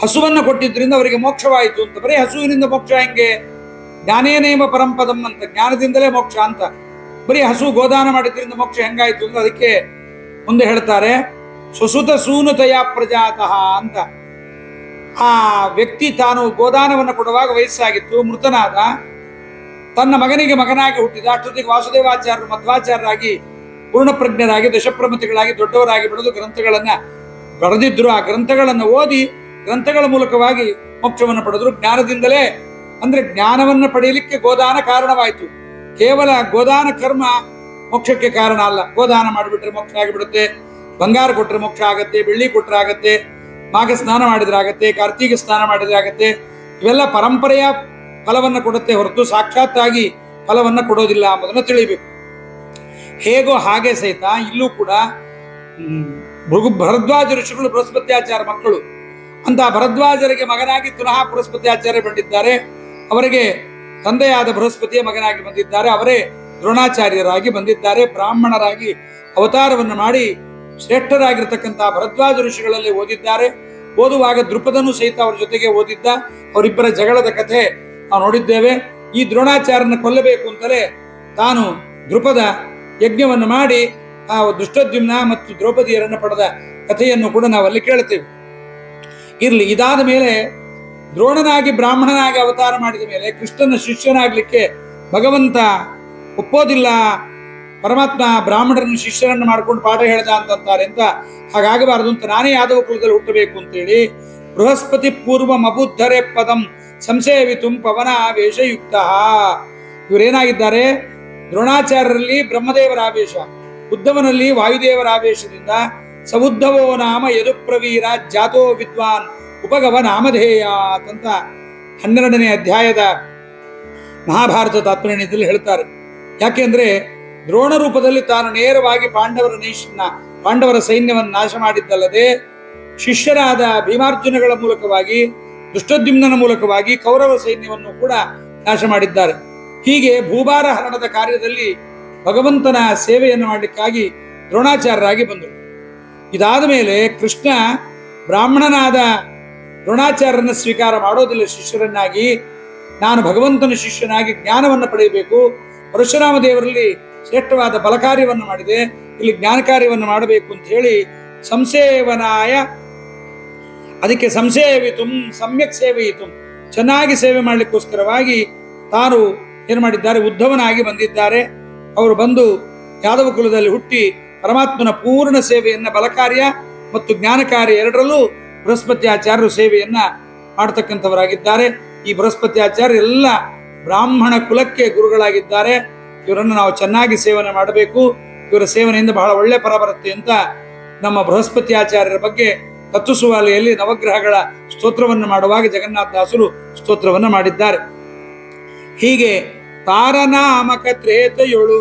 ಹಸುವನ್ನು ಕೊಟ್ಟಿದ್ರಿಂದ ಅವರಿಗೆ ಮೋಕ್ಷವಾಯಿತು ಅಂತ. ಬರೀ ಹಸುವಿನಿಂದ ಮೋಕ್ಷ ಹೆಂಗೆ? ಜ್ಞಾನೇನೇಮ ಪರಂಪದಂ ಅಂತ, ಜ್ಞಾನದಿಂದಲೇ ಮೋಕ್ಷ ಅಂತ. ಬರೀ ಹಸು ಗೋದಾನ ಮಾಡಿದ್ರಿಂದ ಮೋಕ್ಷ ಹೆಂಗಾಯ್ತು ಅಂತ ಅದಕ್ಕೆ ಮುಂದೆ ಹೇಳ್ತಾರೆ, ಸ್ವಸುತ ಸೂನುತಯ ಪ್ರಜಾತಃ ಅಂತ. ಆ ವ್ಯಕ್ತಿ ತಾನು ಗೋದಾನವನ್ನು ಕೊಡುವಾಗ ವಯಸ್ಸಾಗಿತ್ತು, ಮೃತನಾದ, ತನ್ನ ಮಗನಿಗೆ ಮಗನಾಗಿ ಹುಟ್ಟಿದ. ಅಷ್ಟೊತ್ತಿಗೆ ವಾಸುದೇವಾಚಾರ್ಯರು ಮಧ್ವಾಚಾರ್ಯರಾಗಿ ಪೂರ್ಣಪ್ರಜ್ಞರಾಗಿ ದಶಪ್ರಮತಿಗಳಾಗಿ ದೊಡ್ಡವರಾಗಿ ಬೆಳೆದು ಗ್ರಂಥಗಳನ್ನ ಬರೆದಿದ್ರು. ಆ ಗ್ರಂಥಗಳನ್ನು ಓದಿ ಗ್ರಂಥಗಳ ಮೂಲಕವಾಗಿ ಮೋಕ್ಷವನ್ನು ಪಡೆದ್ರು. ಜ್ಞಾನದಿಂದಲೇ ಅಂದ್ರೆ ಜ್ಞಾನವನ್ನು ಪಡೆಯಲಿಕ್ಕೆ ಗೋದಾನ ಕಾರಣವಾಯಿತು. ಕೇವಲ ಗೋದಾನ ಕರ್ಮ ಮೋಕ್ಷಕ್ಕೆ ಕಾರಣ ಅಲ್ಲ. ಗೋದಾನ ಮಾಡಿಬಿಟ್ರೆ ಮೋಕ್ಷ ಆಗಿಬಿಡುತ್ತೆ, ಬಂಗಾರ ಕೊಟ್ಟರೆ ಮೋಕ್ಷ ಆಗತ್ತೆ, ಬೆಳ್ಳಿ ಕೊಟ್ಟರೆ ಆಗತ್ತೆ, ಮಾಘ ಸ್ನಾನ ಮಾಡಿದ್ರೆ ಆಗತ್ತೆ, ಕಾರ್ತಿಕ ಸ್ನಾನ ಮಾಡಿದ್ರೆ ಆಗತ್ತೆ. ಇವೆಲ್ಲ ಪರಂಪರೆಯ ಫಲವನ್ನು ಕೊಡುತ್ತೆ ಹೊರತು ಸಾಕ್ಷಾತ್ತಾಗಿ ಫಲವನ್ನು ಕೊಡೋದಿಲ್ಲ ಎಂಬುದನ್ನು ತಿಳಿಬೇಕು. ಹೇಗೋ ಹಾಗೆ ಸಹಿತ ಇಲ್ಲೂ ಕೂಡ ಭರದ್ವಾಜ ಋಷಿಗಳು ಬೃಹಸ್ಪತ್ಯಾಚಾರ್ಯ ಮಕ್ಕಳು ಅಂತ. ಭರದ್ವಾಜರಿಗೆ ಮಗನಾಗಿ ಪುನಃ ಬೃಹಸ್ಪತ್ಯಾಚಾರ್ಯ ಬಂದಿದ್ದಾರೆ. ಅವರಿಗೆ ತಂದೆಯಾದ ಬೃಹಸ್ಪತಿಯ ಮಗನಾಗಿ ಬಂದಿದ್ದಾರೆ. ಅವರೇ ದ್ರೋಣಾಚಾರ್ಯರಾಗಿ ಬಂದಿದ್ದಾರೆ. ಬ್ರಾಹ್ಮಣರಾಗಿ ಅವತಾರವನ್ನು ಮಾಡಿ ಶ್ರೇಷ್ಠರಾಗಿರ್ತಕ್ಕಂತಹ ಭರದ್ವಾಜ ಋಷಿಗಳಲ್ಲಿ ಓದಿದ್ದಾರೆ. ಓದುವಾಗ ದೃಪದನು ಸಹಿತ ಅವರ ಜೊತೆಗೆ ಓದಿದ್ದ. ಅವರಿಬ್ಬರ ಜಗಳದ ಕಥೆ ನಾವು ನೋಡಿದ್ದೇವೆ. ಈ ದ್ರೋಣಾಚಾರ್ಯನ ಕೊಲ್ಲಬೇಕು ಅಂತಲೇ ತಾನು ದೃಪದ ಯಜ್ಞವನ್ನು ಮಾಡಿ ಆ ದುಷ್ಟದ್ಯುಮ್ನ ಮತ್ತು ದ್ರೌಪದಿಯರನ್ನು ಪಡೆದ ಕಥೆಯನ್ನು ಕೂಡ ನಾವಲ್ಲಿ ಕೇಳ್ತೇವೆ. ಇರ್ಲಿ, ಇದಾದ ಮೇಲೆ ದ್ರೋಣನಾಗಿ ಬ್ರಾಹ್ಮಣನಾಗಿ ಅವತಾರ ಮಾಡಿದ ಮೇಲೆ ಕೃಷ್ಣನ ಶಿಷ್ಯನಾಗ್ಲಿಕ್ಕೆ ಭಗವಂತ ಒಪ್ಪೋದಿಲ್ಲ. ಪರಮಾತ್ಮ ಬ್ರಾಹ್ಮಣರನ್ನು ಶಿಷ್ಯರನ್ನು ಮಾಡ್ಕೊಂಡು ಪಾಠ ಹೇಳ್ದ ಅಂತಾರೆ ಅಂತ. ಹಾಗಾಗಬಾರದು ಅಂತ ನಾನೇ ಯಾದವ ಕುಲದಲ್ಲಿ ಹುಟ್ಟಬೇಕು ಅಂತೇಳಿ ಬೃಹಸ್ಪತಿ ಪೂರ್ವ ಮಬುದ್ಧರೆ ಪದಂ ಸಂಸೇವಿತುಂ ಪವನ ವೇಷಯುಕ್ತ. ಇವರೇನಾಗಿದ್ದಾರೆ? ದ್ರೋಣಾಚಾರ್ಯರಲ್ಲಿ ಬ್ರಹ್ಮದೇವರ ಆವೇಶ, ಉದ್ಧವನಲ್ಲಿ ವಾಯುದೇವರ ಆವೇಶದಿಂದ ಸಬುದ್ಧವೋ ನಾಮ ಯದುಪ್ರವೀರ ಜಾತೋ ವಿದ್ವಾನ್ ಉಪಗವ ನಾಮಧೇಯ ಅಂತ 12ನೇ ಅಧ್ಯಾಯದ ಮಹಾಭಾರತ ತಾತ್ಪರ್ಯದಲ್ಲಿ ಹೇಳ್ತಾರೆ. ಯಾಕೆಂದ್ರೆ ದ್ರೋಣ ರೂಪದಲ್ಲಿ ತಾನು ನೇರವಾಗಿ ಪಾಂಡವರ ಸೈನ್ಯವನ್ನು ನಾಶ ಮಾಡಿದ್ದಲ್ಲದೆ ಶಿಷ್ಯರಾದ ಭೀಮಾರ್ಜುನಗಳ ಮೂಲಕವಾಗಿ ದುಷ್ಟದ್ಯುಮ್ನ ಮೂಲಕವಾಗಿ ಕೌರವ ಸೈನ್ಯವನ್ನು ಕೂಡ ನಾಶ ಮಾಡಿದ್ದಾರೆ. ಹೀಗೆ ಭೂಭಾರ ಹರಣದ ಕಾರ್ಯದಲ್ಲಿ ಭಗವಂತನ ಸೇವೆಯನ್ನು ಮಾಡಲಿಕ್ಕಾಗಿ ದ್ರೋಣಾಚಾರ್ಯರಾಗಿ ಬಂದರು. ಇದಾದ ಮೇಲೆ ಕೃಷ್ಣ ಬ್ರಾಹ್ಮಣನಾದ ದ್ರೋಣಾಚಾರ್ಯರನ್ನು ಸ್ವೀಕಾರ ಮಾಡೋದಿಲ್ಲ ಶಿಷ್ಯರನ್ನಾಗಿ. ನಾನು ಭಗವಂತನ ಶಿಷ್ಯನಾಗಿ ಜ್ಞಾನವನ್ನು ಪಡೆಯಬೇಕು. ಪರಶುರಾಮ ದೇವರಲ್ಲಿ ಶ್ರೇಷ್ಠವಾದ ಬಲ ಕಾರ್ಯವನ್ನು ಮಾಡಿದೆ, ಇಲ್ಲಿ ಜ್ಞಾನ ಕಾರ್ಯವನ್ನು ಮಾಡಬೇಕು ಅಂತ ಹೇಳಿ ಸಂಸೇವನಾಯ, ಅದಕ್ಕೆ ಸಂಸೇವಿತು ಸಮ್ಯಕ್ ಸೇವೆಯಿತು, ಚೆನ್ನಾಗಿ ಸೇವೆ ಮಾಡಲಿಕ್ಕೋಸ್ಕರವಾಗಿ ತಾನು ಏನು ಮಾಡಿದ್ದಾರೆ? ಉದ್ಧವನಾಗಿ ಬಂದಿದ್ದಾರೆ. ಅವರು ಬಂದು ಯಾದವ ಕುಲದಲ್ಲಿ ಹುಟ್ಟಿ ಪರಮಾತ್ಮನ ಪೂರ್ಣ ಸೇವೆಯನ್ನ ಬಲ ಕಾರ್ಯ ಮತ್ತು ಜ್ಞಾನ ಕಾರ್ಯ ಎರಡರಲ್ಲೂ ಬೃಹಸ್ಪತ್ಯಾಚಾರ್ಯರು ಸೇವೆಯನ್ನ ಮಾಡತಕ್ಕಂಥವರಾಗಿದ್ದಾರೆ. ಈ ಬೃಹಸ್ಪತ್ಯಾಚಾರ್ಯ ಎಲ್ಲ ಬ್ರಾಹ್ಮಣ ಕುಲಕ್ಕೆ ಗುರುಗಳಾಗಿದ್ದಾರೆ. ಇವರನ್ನು ನಾವು ಚೆನ್ನಾಗಿ ಸೇವನೆ ಮಾಡಬೇಕು. ಇವರ ಸೇವನೆಯಿಂದ ಬಹಳ ಒಳ್ಳೆ ಫಲ ಬರುತ್ತೆ ಅಂತ ನಮ್ಮ ಬೃಹಸ್ಪತ್ಯಾಚಾರ್ಯರ ಬಗ್ಗೆ ತತ್ವಸುವಾಲೆಯಲ್ಲಿ ನವಗ್ರಹಗಳ ಸ್ತೋತ್ರವನ್ನು ಮಾಡುವಾಗ ಜಗನ್ನಾಥದಾಸರು ಸ್ತೋತ್ರವನ್ನು ಮಾಡಿದ್ದಾರೆ. ಹೀಗೆ ತಾರನಾಮಕ ತ್ರೇತಯೊಳು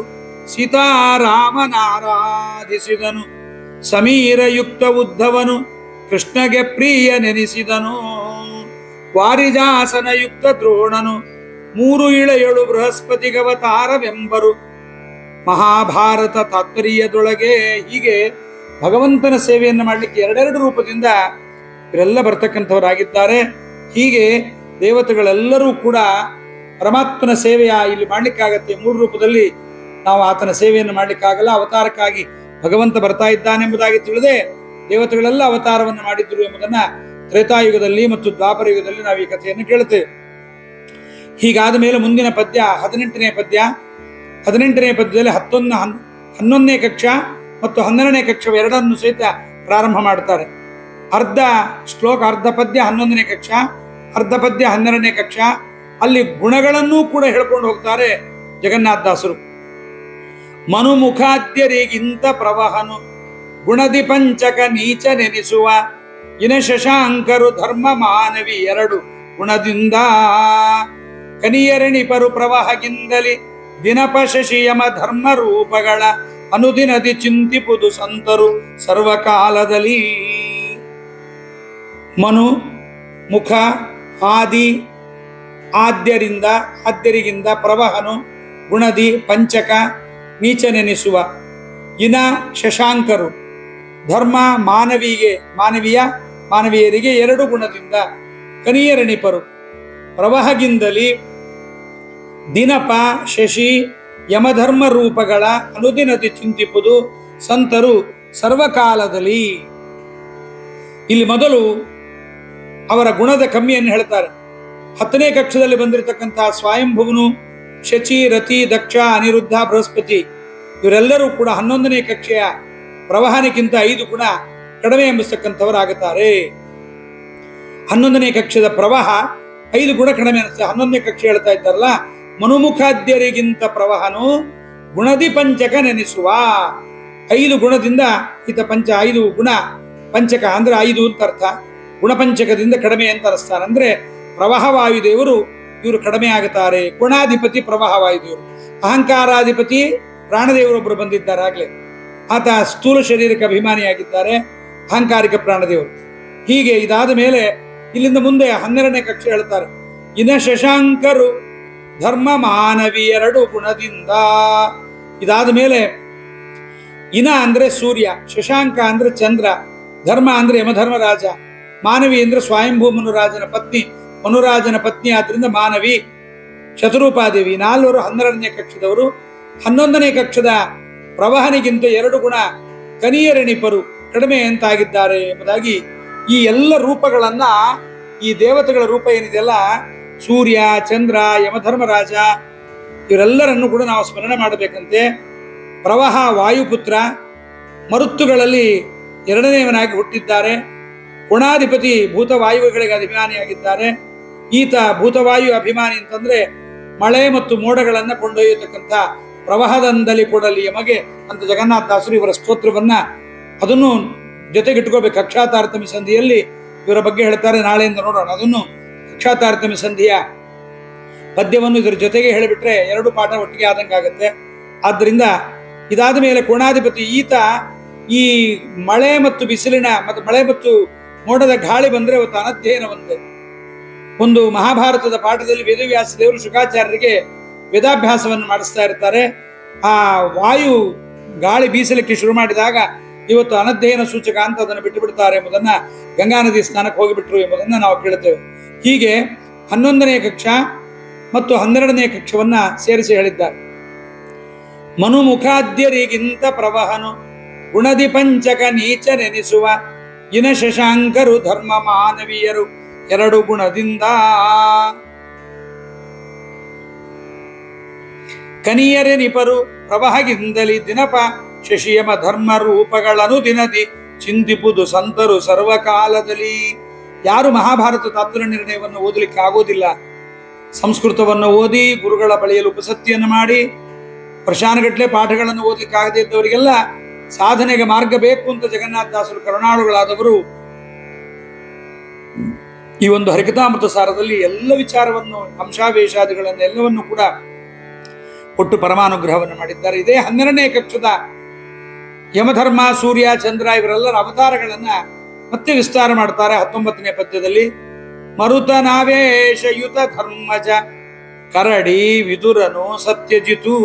ಸೀತಾರಾಮನಾರಾಧಿಸಿದನು, ಸಮೀರಯುಕ್ತ ಉದ್ಧವನು ಕೃಷ್ಣಗೆ ಪ್ರಿಯ ನೆನೆಸಿದನು, ವಾರಿಜಾಸನ ಯುಕ್ತ ದ್ರೋಣನು 3 ಇಳೆಯೊಳು ಬೃಹಸ್ಪತಿಗವತಾರವೆಂಬರು ಮಹಾಭಾರತ ತಾತ್ಪರ್ಯದೊಳಗೆ. ಹೀಗೆ ಭಗವಂತನ ಸೇವೆಯನ್ನು ಮಾಡಲಿಕ್ಕೆ ಎರಡೆರಡು ರೂಪದಿಂದ ಇವರೆಲ್ಲ ಬರ್ತಕ್ಕಂಥವರಾಗಿದ್ದಾರೆ. ಹೀಗೆ ದೇವತೆಗಳೆಲ್ಲರೂ ಕೂಡ ಪರಮಾತ್ಮನ ಸೇವೆಯ ಇಲ್ಲಿ ಮಾಡ್ಲಿಕ್ಕಾಗತ್ತೆ. 3 ರೂಪದಲ್ಲಿ ನಾವು ಆತನ ಸೇವೆಯನ್ನು ಮಾಡ್ಲಿಕ್ಕಾಗಲ್ಲ. ಅವತಾರಕ್ಕಾಗಿ ಭಗವಂತ ಬರ್ತಾ ಇದ್ದಾನೆಂಬುದಾಗಿ ತಿಳಿದೇ ದೇವತೆಗಳೆಲ್ಲ ಅವತಾರವನ್ನು ಮಾಡಿದ್ರು ಎಂಬುದನ್ನ ತ್ರೇತಾಯುಗದಲ್ಲಿ ಮತ್ತು ದ್ವಾಪರ ಯುಗದಲ್ಲಿ ನಾವು ಈ ಕಥೆಯನ್ನು ಕೇಳುತ್ತೇವೆ. ಹೀಗಾದ ಮೇಲೆ ಮುಂದಿನ ಪದ್ಯ 18ನೇ ಪದ್ಯ. 18ನೇ ಪದ್ಯದಲ್ಲಿ 11ನೇ ಕಕ್ಷ ಮತ್ತು 12ನೇ ಕಕ್ಷವೆರಡನ್ನು ಸಹಿತ ಪ್ರಾರಂಭ ಮಾಡ್ತಾರೆ. ಅರ್ಧ ಶ್ಲೋಕ, ಅರ್ಧ ಪದ್ಯ 11ನೇ ಕಕ್ಷ, ಅರ್ಧ ಪದ್ಯ 12ನೇ ಕಕ್ಷ. ಅಲ್ಲಿ ಗುಣಗಳನ್ನೂ ಕೂಡ ಹೇಳ್ಕೊಂಡು ಹೋಗ್ತಾರೆ ಜಗನ್ನಾಥದಾಸರು. ಮನುಮುಖಾದ್ಯರಿಗಿಂತ ಪ್ರವಹನು ಗುಣದಿ ಪಂಚಕ ನೀಚ ನೆನೆಸುವ ಇನ ಶಶಾಂಕರು ಧರ್ಮ ಮಾನವಿ ಎರಡು ಗುಣದಿಂದ ಕನಿಯರಣಿಪರು ಪ್ರವಾಹಗಿಂದಲಿ ದಿನಪ ಶಶಿಯಮ ಧರ್ಮ ರೂಪಗಳ ಅನುದಿನದಿ ಚಿಂತಿಪುದು ಸಂತರು ಸರ್ವಕಾಲದಲ್ಲಿ. ಮನು ಮುಖ ಆದಿ ಆದ್ಯರಿಗಿಂದ ಪ್ರವಹನು ಗುಣದಿ ಪಂಚಕ ನೀಚ ನೆನೆಸುವ ಇನ ಶಶಾಂಕರು ಧರ್ಮ ಮಾನವೀಯರಿಗೆ ಎರಡು ಗುಣದಿಂದ ಕನಿಯರಣಿಪರು ಪ್ರವಾಹಗಿಂದಲಿ ದಿನಪ ಶಶಿ ಯಮಧರ್ಮ ರೂಪಗಳ ಅನುದಿನದಿ ಚಿಂತಿಪುದು ಸಂತರು ಸರ್ವಕಾಲದಲ್ಲಿ. ಇಲ್ಲಿ ಮೊದಲು ಅವರ ಗುಣದ ಕಮ್ಮಿಯನ್ನು ಹೇಳ್ತಾರೆ. 10ನೇ ಕಕ್ಷದಲ್ಲಿ ಬಂದಿರತಕ್ಕಂತಹ ಸ್ವಯಂಭುವನು, ಶಚಿ, ರತಿ, ದಕ್ಷ, ಅನಿರುದ್ಧ, ಬೃಹಸ್ಪತಿ ಇವರೆಲ್ಲರೂ ಕೂಡ 11ನೇ ಕಕ್ಷೆಯ ಪ್ರವಾಹನಕ್ಕಿಂತ 5 ಗುಣ ಕಡಿಮೆ ಎಂಬತಕ್ಕಂಥವರಾಗುತ್ತಾರೆ. 11ನೇ ಕಕ್ಷದ ಪ್ರವಾಹ 5 ಗುಣ ಕಡಿಮೆ ಅನಿಸ್ತದೆ. 11ನೇ ಕಕ್ಷೆ ಹೇಳ್ತಾ ಇದ್ದಾರಲ್ಲ, ಮನುಮುಖಾದ್ಯರಿಗಿಂತ ಪ್ರವಾಹನು ಗುಣದಿ ಪಂಚಕ ನೆನೆಸುವ 5 ಗುಣದಿಂದ ಈತ 5 ಗುಣ ಪಂಚಕ ಅಂದ್ರೆ 5 ಅಂತ ಅರ್ಥ. ಗುಣಪಂಚಕದಿಂದ ಕಡಿಮೆ ಅಂತ ಅನಿಸ್ತಾರೆ. ಅಂದ್ರೆ ಪ್ರವಾಹ ವಾಯುದೇವರು ಇವರು ಕಡಿಮೆ ಆಗುತ್ತಾರೆ. ಗುಣಾಧಿಪತಿ ಪ್ರವಾಹ ವಾಯುದೇವರು, ಅಹಂಕಾರಾಧಿಪತಿ ಪ್ರಾಣದೇವರೊಬ್ಬರು ಬಂದಿದ್ದಾರೆ ಆಗ್ಲೇ. ಆತ ಸ್ಥೂಲ ಶರೀರಕ್ಕೆ ಅಭಿಮಾನಿಯಾಗಿದ್ದಾರೆ, ಅಹಂಕಾರಿಕ ಪ್ರಾಣದೇವರು. ಹೀಗೆ ಇದಾದ ಮೇಲೆ ಇಲ್ಲಿಂದ ಮುಂದೆ 12ನೇ ಕಕ್ಷೆ ಹೇಳ್ತಾರೆ. ಇನ ಶಶಾಂಕರು ಧರ್ಮ ಮಾನವಿ ಎರಡು ಗುಣದಿಂದ. ಇದಾದ ಮೇಲೆ ಇನ ಅಂದ್ರೆ ಸೂರ್ಯ, ಶಶಾಂಕ ಅಂದ್ರೆ ಚಂದ್ರ, ಧರ್ಮ ಅಂದ್ರೆ ಯಮಧರ್ಮರಾಜ, ಮಾನವಿ ಅಂದ್ರೆ ಸ್ವಯಂಭೂ ಮನುರಾಜನ ಪತ್ನಿ ಆದ್ರಿಂದ ಮಾನವಿ, ಶತರೂಪಾದೇವಿ. 4 12ನೇ ಕಕ್ಷದವರು. 11ನೇ ಕಕ್ಷದ ಪ್ರವಾಹನಿಗಿಂತ 2 ಗುಣ ಕನಿಯರೆಣಿಪರು ಕಡಿಮೆ ಅಂತಾಗಿದ್ದಾರೆ ಎಂಬುದಾಗಿ ಈ ಎಲ್ಲ ರೂಪಗಳನ್ನ, ಈ ದೇವತೆಗಳ ರೂಪ ಏನಿದೆಯಲ್ಲ, ಸೂರ್ಯ, ಚಂದ್ರ, ಯಮಧರ್ಮರಾಜ ಇವರೆಲ್ಲರನ್ನು ಕೂಡ ನಾವು ಸ್ಮರಣೆ ಮಾಡಬೇಕಂತೆ. ಪ್ರವಾಹ ವಾಯುಪುತ್ರ, ಮರುತ್ತುಗಳಲ್ಲಿ 2ನೇವನಾಗಿ ಹುಟ್ಟಿದ್ದಾರೆ. ಗುಣಾಧಿಪತಿ ಭೂತವಾಯುಗಳಿಗೆ ಅಭಿಮಾನಿಯಾಗಿದ್ದಾರೆ. ಈತ ಭೂತವಾಯು ಅಭಿಮಾನಿ ಅಂತಂದ್ರೆ ಮಳೆ ಮತ್ತು ಮೋಡಗಳನ್ನ ಕೊಂಡೊಯ್ಯತಕ್ಕಂಥ ಪ್ರವಾಹದಂದಲ್ಲಿ ಕೊಡಲಿ ಯಮಗೆ ಅಂತ ಜಗನ್ನಾಥದಾಸರು ಇವರ ಸ್ತೋತ್ರವನ್ನ ಅದನ್ನು ಜೊತೆಗಿಟ್ಕೋಬೇಕು. ಕಕ್ಷಾತಾರತಮ್ಯ ಸಂಧಿಯಲ್ಲಿ ಇವರ ಬಗ್ಗೆ ಹೇಳ್ತಾರೆ, ನಾಳೆಯಿಂದ ನೋಡೋಣ. ಅದನ್ನು ಕಕ್ಷಾತಾರತಮ್ಯ ಸಂಧಿಯ ಪದ್ಯವನ್ನು ಇದರ ಜೊತೆಗೆ ಹೇಳಿಬಿಟ್ರೆ 2 ಪಾಠ ಒಟ್ಟಿಗೆ ಆದಂಗಾಗತ್ತೆ. ಆದ್ದರಿಂದ ಇದಾದ ಮೇಲೆ ಕೋಣಾಧಿಪತಿ ಈತ ಈ ಮಳೆ ಮತ್ತು ಬಿಸಿಲಿನ ಮತ್ತು ಮಳೆ ಮತ್ತು ಮೋಡದ ಗಾಳಿ ಬಂದ್ರೆ ಅವತ್ತು ಅನಧ್ಯಯನವಂತೆ. ಒಂದು ಮಹಾಭಾರತದ ಪಾಠದಲ್ಲಿ ವೇದವ್ಯಾಸ ದೇವರು ಶುಕಾಚಾರ್ಯರಿಗೆ ವೇದಾಭ್ಯಾಸವನ್ನು ಮಾಡಿಸ್ತಾ ಇರ್ತಾರೆ. ಆ ವಾಯು ಗಾಳಿ ಬೀಸಲಿಕ್ಕೆ ಶುರು ಮಾಡಿದಾಗ ಇವತ್ತು ಅನಧ್ಯಯನ ಸೂಚಕ ಅಂತ ಅದನ್ನು ಬಿಟ್ಟು ಬಿಡ್ತಾರೆ ಎಂಬುದನ್ನ, ಗಂಗಾ ನದಿ ಸ್ನಾನಕ್ಕೆ ಹೋಗಿಬಿಟ್ರು ಎಂಬುದನ್ನ ನಾವು ಕೇಳುತ್ತೇವೆ. ಹೀಗೆ 11ನೇ ಕಕ್ಷ ಮತ್ತು 12ನೇ ಕಕ್ಷವನ್ನ ಸೇರಿಸಿ ಹೇಳಿದ್ದಾರೆ. ಮನುಮುಖಾದ್ಯರಿಗಿಂತ ಪ್ರವಹನು ಗುಣದಿ ಪಂಚಕ ನೀಚ ನೆನೆಸುವ ಇನ ಶಶಾಂಕರು ಧರ್ಮ ಮಾನವೀಯರು ಎರಡು ಗುಣದಿಂದ ಕನಿಯರೆನಿಪರು ಪ್ರವಾಹಗಿಂದಲಿ ದಿನಪ ಶಶಿಯಮ ಧರ್ಮ ರೂಪಗಳನ್ನು ದಿನದಿ ಚಿಂತಿಪುದು ಸಂತರು ಸರ್ವಕಾಲದಲ್ಲಿ. ಯಾರು ಮಹಾಭಾರತ ತಾತ್ಪರ್ಯ ನಿರ್ಣಯವನ್ನು ಓದಲಿಕ್ಕೆ ಆಗೋದಿಲ್ಲ, ಸಂಸ್ಕೃತವನ್ನು ಓದಿ ಗುರುಗಳ ಬಳಿಯಲ್ಲಿ ಉಪಸತ್ತಿಯನ್ನು ಮಾಡಿ ವರ್ಷಾನುಗಟ್ಟಲೆ ಪಾಠಗಳನ್ನು ಓದಲಿಕ್ಕೆ ಆಗದೇ ಇದ್ದವರಿಗೆಲ್ಲ ಸಾಧನೆಗೆ ಮಾರ್ಗ ಬೇಕು ಅಂತ ಜಗನ್ನಾಥದಾಸರು ಕರುಣಾಳುಗಳಾದವರು ಈ ಒಂದು ಹರಿಕಥಾಮೃತ ಸಾರದಲ್ಲಿ ಎಲ್ಲ ವಿಚಾರವನ್ನು, ಅಂಶಾವೇಶಾದಿಗಳನ್ನು ಎಲ್ಲವನ್ನು ಕೂಡ ಕೊಟ್ಟು ಪರಮಾನುಗ್ರಹವನ್ನು ಮಾಡಿದ್ದಾರೆ. ಇದೇ 12ನೇ ಕಕ್ಷದ ಯಮಧರ್ಮ, ಸೂರ್ಯ, ಚಂದ್ರ ಇವರೆಲ್ಲರ ಅವತಾರಗಳನ್ನ ಮತ್ತೆ ವಿಸ್ತಾರ ಮಾಡ್ತಾರೆ 19ನೇ ಪದ್ಯದಲ್ಲಿ. ಮರುತನಾವೇಶಯುತ ಧರ್ಮಜ ಕರಡಿ ವಿದುರನು ಸತ್ಯಜಿತು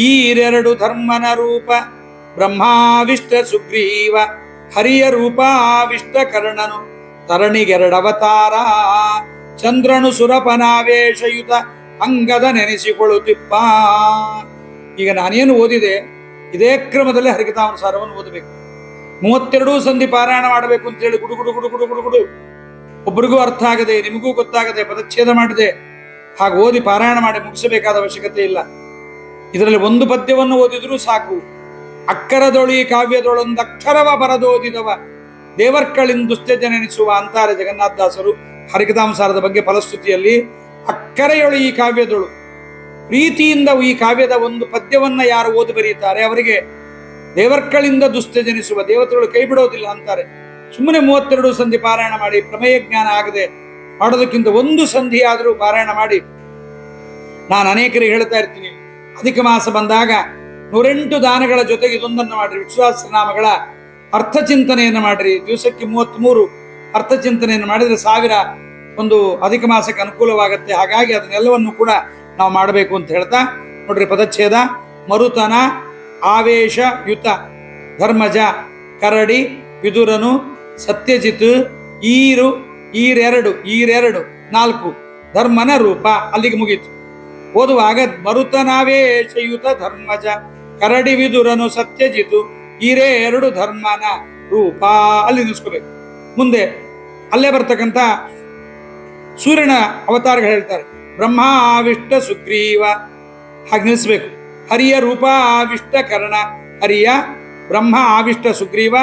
ಈರೆರಡು ಧರ್ಮನ ರೂಪ ಬ್ರಹ್ಮಾವಿಷ್ಟ ಸುಗ್ರೀವ ಹರಿಯ ರೂಪಾವಿಷ್ಟ ಕರ್ಣನು ತರಣಿಗೆರಡವತಾರ ಚಂದ್ರನು ಸುರಪನಾವೇಶಯುತ ಅಂಗದ ನೆನೆಸಿಕೊಳ್ಳುತ್ತಿಪ್ಪ. ಈಗ ನಾನೇನು ಓದಿದೆ ಇದೇ ಕ್ರಮದಲ್ಲಿ ಹರಿಕಥಾನುಸಾರವನ್ನು ಓದಬೇಕು. 32 ಸಂಧಿ ಪಾರಾಯಣ ಮಾಡಬೇಕು ಅಂತ ಹೇಳಿ ಗುಡು ಗುಡು ಗುಡು ಗುಡು ಗುಡು ಗುಡು ಒಬ್ಬರಿಗೂ ಅರ್ಥ ಆಗದೆ, ನಿಮಗೂ ಗೊತ್ತಾಗದೆ, ಪದಚ್ಛೇದ ಮಾಡಿದೆ ಹಾಗೆ ಓದಿ ಪಾರಾಯಣ ಮಾಡಿ ಮುಗಿಸಬೇಕಾದ ಅವಶ್ಯಕತೆ ಇಲ್ಲ. ಇದರಲ್ಲಿ ಒಂದು ಪದ್ಯವನ್ನು ಓದಿದ್ರೂ ಸಾಕು. ಅಕ್ಕರದೊಳಿ ಕಾವ್ಯದೊಳೊಂದು ಅಕ್ಷರವ ಬರದೋದಿದವ ದೇವರ್ಕಳಿಂದುಸ್ತ್ಯಜ ನೆನೆಸುವ ಅಂತಾರೆ ಜಗನ್ನಾಥದಾಸರು ಹರಿಕಥಾನುಸಾರದ ಬಗ್ಗೆ ಫಲಶ್ರುತಿಯಲ್ಲಿ. ಅಕ್ಕರೆಯೊಳು ಈ ಕಾವ್ಯದೊಳು, ಪ್ರೀತಿಯಿಂದ ಈ ಕಾವ್ಯದ ಒಂದು ಪದ್ಯವನ್ನ ಯಾರು ಓದಿ ಬರೀತಾರೆ ಅವರಿಗೆ ದೇವರ್ಕಳಿಂದ ದುಸ್ತ್ಯಜನಿಸುವ, ದೇವತೆಗಳು ಕೈ ಬಿಡೋದಿಲ್ಲ ಅಂತಾರೆ. ಸುಮ್ಮನೆ 32 ಸಂಧಿ ಪಾರಾಯಣ ಮಾಡಿ ಪ್ರಮೇಯ ಜ್ಞಾನ ಆಗದೆ ಮಾಡೋದಕ್ಕಿಂತ ಒಂದು ಸಂಧಿ ಆದರೂ ಪಾರಾಯಣ ಮಾಡಿ. ನಾನು ಅನೇಕರಿಗೆ ಹೇಳ್ತಾ ಇರ್ತೀನಿ, ಅಧಿಕ ಮಾಸ ಬಂದಾಗ 108 ದಾನಗಳ ಜೊತೆಗೆ ಇದೊಂದನ್ನು ಮಾಡ್ರಿ, ವಿಶ್ವಾಸನಾಮಗಳ ಅರ್ಥಚಿಂತನೆಯನ್ನು ಮಾಡ್ರಿ. ದಿವಸಕ್ಕೆ 33 ಅರ್ಥಚಿಂತನೆಯನ್ನು ಮಾಡಿದ್ರೆ 1000 ಒಂದು ಅಧಿಕ ಮಾಸಕ್ಕೆ ಅನುಕೂಲವಾಗುತ್ತೆ. ಹಾಗಾಗಿ ಅದನ್ನೆಲ್ಲವನ್ನು ಕೂಡ ನಾವು ಮಾಡಬೇಕು ಅಂತ ಹೇಳ್ತಾ ನೋಡ್ರಿ, ಪದಚ್ಛೇದ ಮರುತನ ಆವೇಶಯುತ ಧರ್ಮಜ ಕರಡಿ ವಿದುರನು ಸತ್ಯಜಿತ್ ಈರೆರಡು 4 ಧರ್ಮನ ರೂಪ. ಅಲ್ಲಿಗೆ ಮುಗೀತು. ಓದುವಾಗ ಮರುತನಾವೇಶಯುತ ಧರ್ಮಜ ಕರಡಿ ವಿದುರನು ಸತ್ಯಜಿತು ಈರೆರಡು ಧರ್ಮನ ರೂಪ ಅಲ್ಲಿ ನಿಲ್ಸ್ಕೋಬೇಕು. ಮುಂದೆ ಅಲ್ಲೇ ಬರ್ತಕ್ಕಂಥ ಸೂರ್ಯನ ಅವತಾರಗಳು ಹೇಳ್ತಾರೆ. ಬ್ರಹ್ಮ ಆವಿಷ್ಟ ಸುಗ್ರೀವ ಹಾಗೆ ನಿಲ್ಲಿಸ್ಬೇಕು. ಹರಿಯ ರೂಪ ಆವಿಷ್ಟ ಕರ್ಣ, ಹರಿಯ ಬ್ರಹ್ಮ ಆವಿಷ್ಟ ಸುಗ್ರೀವ,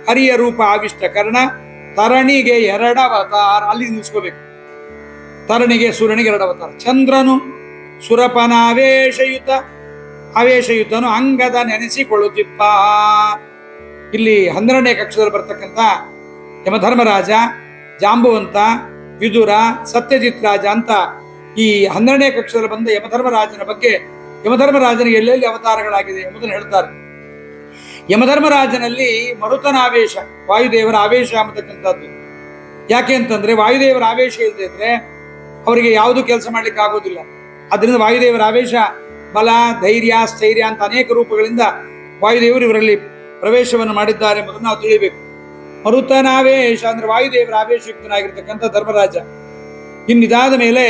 ಹರಿಯ ರೂಪ ಆವಿಷ್ಟ ಕರ್ಣ, ತರಣಿಗೆ 2 ಅವತಾರ ಅಲ್ಲಿ ನಿಲ್ಲಿಸ್ಕೋಬೇಕು. ತರಣಿಗೆ ಸೂರ್ಯನಿಗೆ 2 ಅವತಾರ. ಚಂದ್ರನು ಸುರಪನ ಆವೇಶಯುತನು ಅಂಗದ ನೆನೆಸಿಕೊಳ್ಳುತ್ತಿಪ್ಪ. ಇಲ್ಲಿ 12ನೇ ಕಕ್ಷದಲ್ಲಿ ಬರ್ತಕ್ಕಂಥ ಯಮಧರ್ಮರಾಜ, ಜಾಂಬುವಂತ, ವಿದುರ, ಸತ್ಯಜಿತ್ ರಾಜ ಅಂತ ಈ 12ನೇ ಕಕ್ಷದಲ್ಲಿ ಬಂದ ಯಮಧರ್ಮರಾಜನ ಬಗ್ಗೆ, ಯಮಧರ್ಮರಾಜನಿಗೆ ಎಲ್ಲೆಲ್ಲಿ ಅವತಾರಗಳಾಗಿದೆ ಎಂಬುದನ್ನು ಹೇಳ್ತಾರೆ. ಯಮಧರ್ಮರಾಜನಲ್ಲಿ ಮರುತನಾವೇಶ, ವಾಯುದೇವರ ಆವೇಶ ಅಂತಕ್ಕಂಥದ್ದು. ಯಾಕೆ ಅಂತಂದ್ರೆ ವಾಯುದೇವರ ಆವೇಶ ಇಲ್ಲದೆ ಇದ್ರೆ ಅವರಿಗೆ ಯಾವುದು ಕೆಲಸ ಮಾಡ್ಲಿಕ್ಕೆ ಆಗೋದಿಲ್ಲ. ಅದರಿಂದ ವಾಯುದೇವರ ಆವೇಶ ಬಲ, ಧೈರ್ಯ, ಸ್ಥೈರ್ಯ ಅಂತ ಅನೇಕ ರೂಪಗಳಿಂದ ವಾಯುದೇವರು ಇವರಲ್ಲಿ ಪ್ರವೇಶವನ್ನು ಮಾಡಿದ್ದಾರೆ ಎಂಬುದನ್ನು ನಾವು ತಿಳಿಬೇಕು. ಮರುತನಾವೇಶ ಅಂದ್ರೆ ವಾಯುದೇವರ ಆವೇಶಯುಕ್ತನಾಗಿರ್ತಕ್ಕಂಥ ಧರ್ಮರಾಜ. ಇನ್ನಿದಾದ ಮೇಲೆ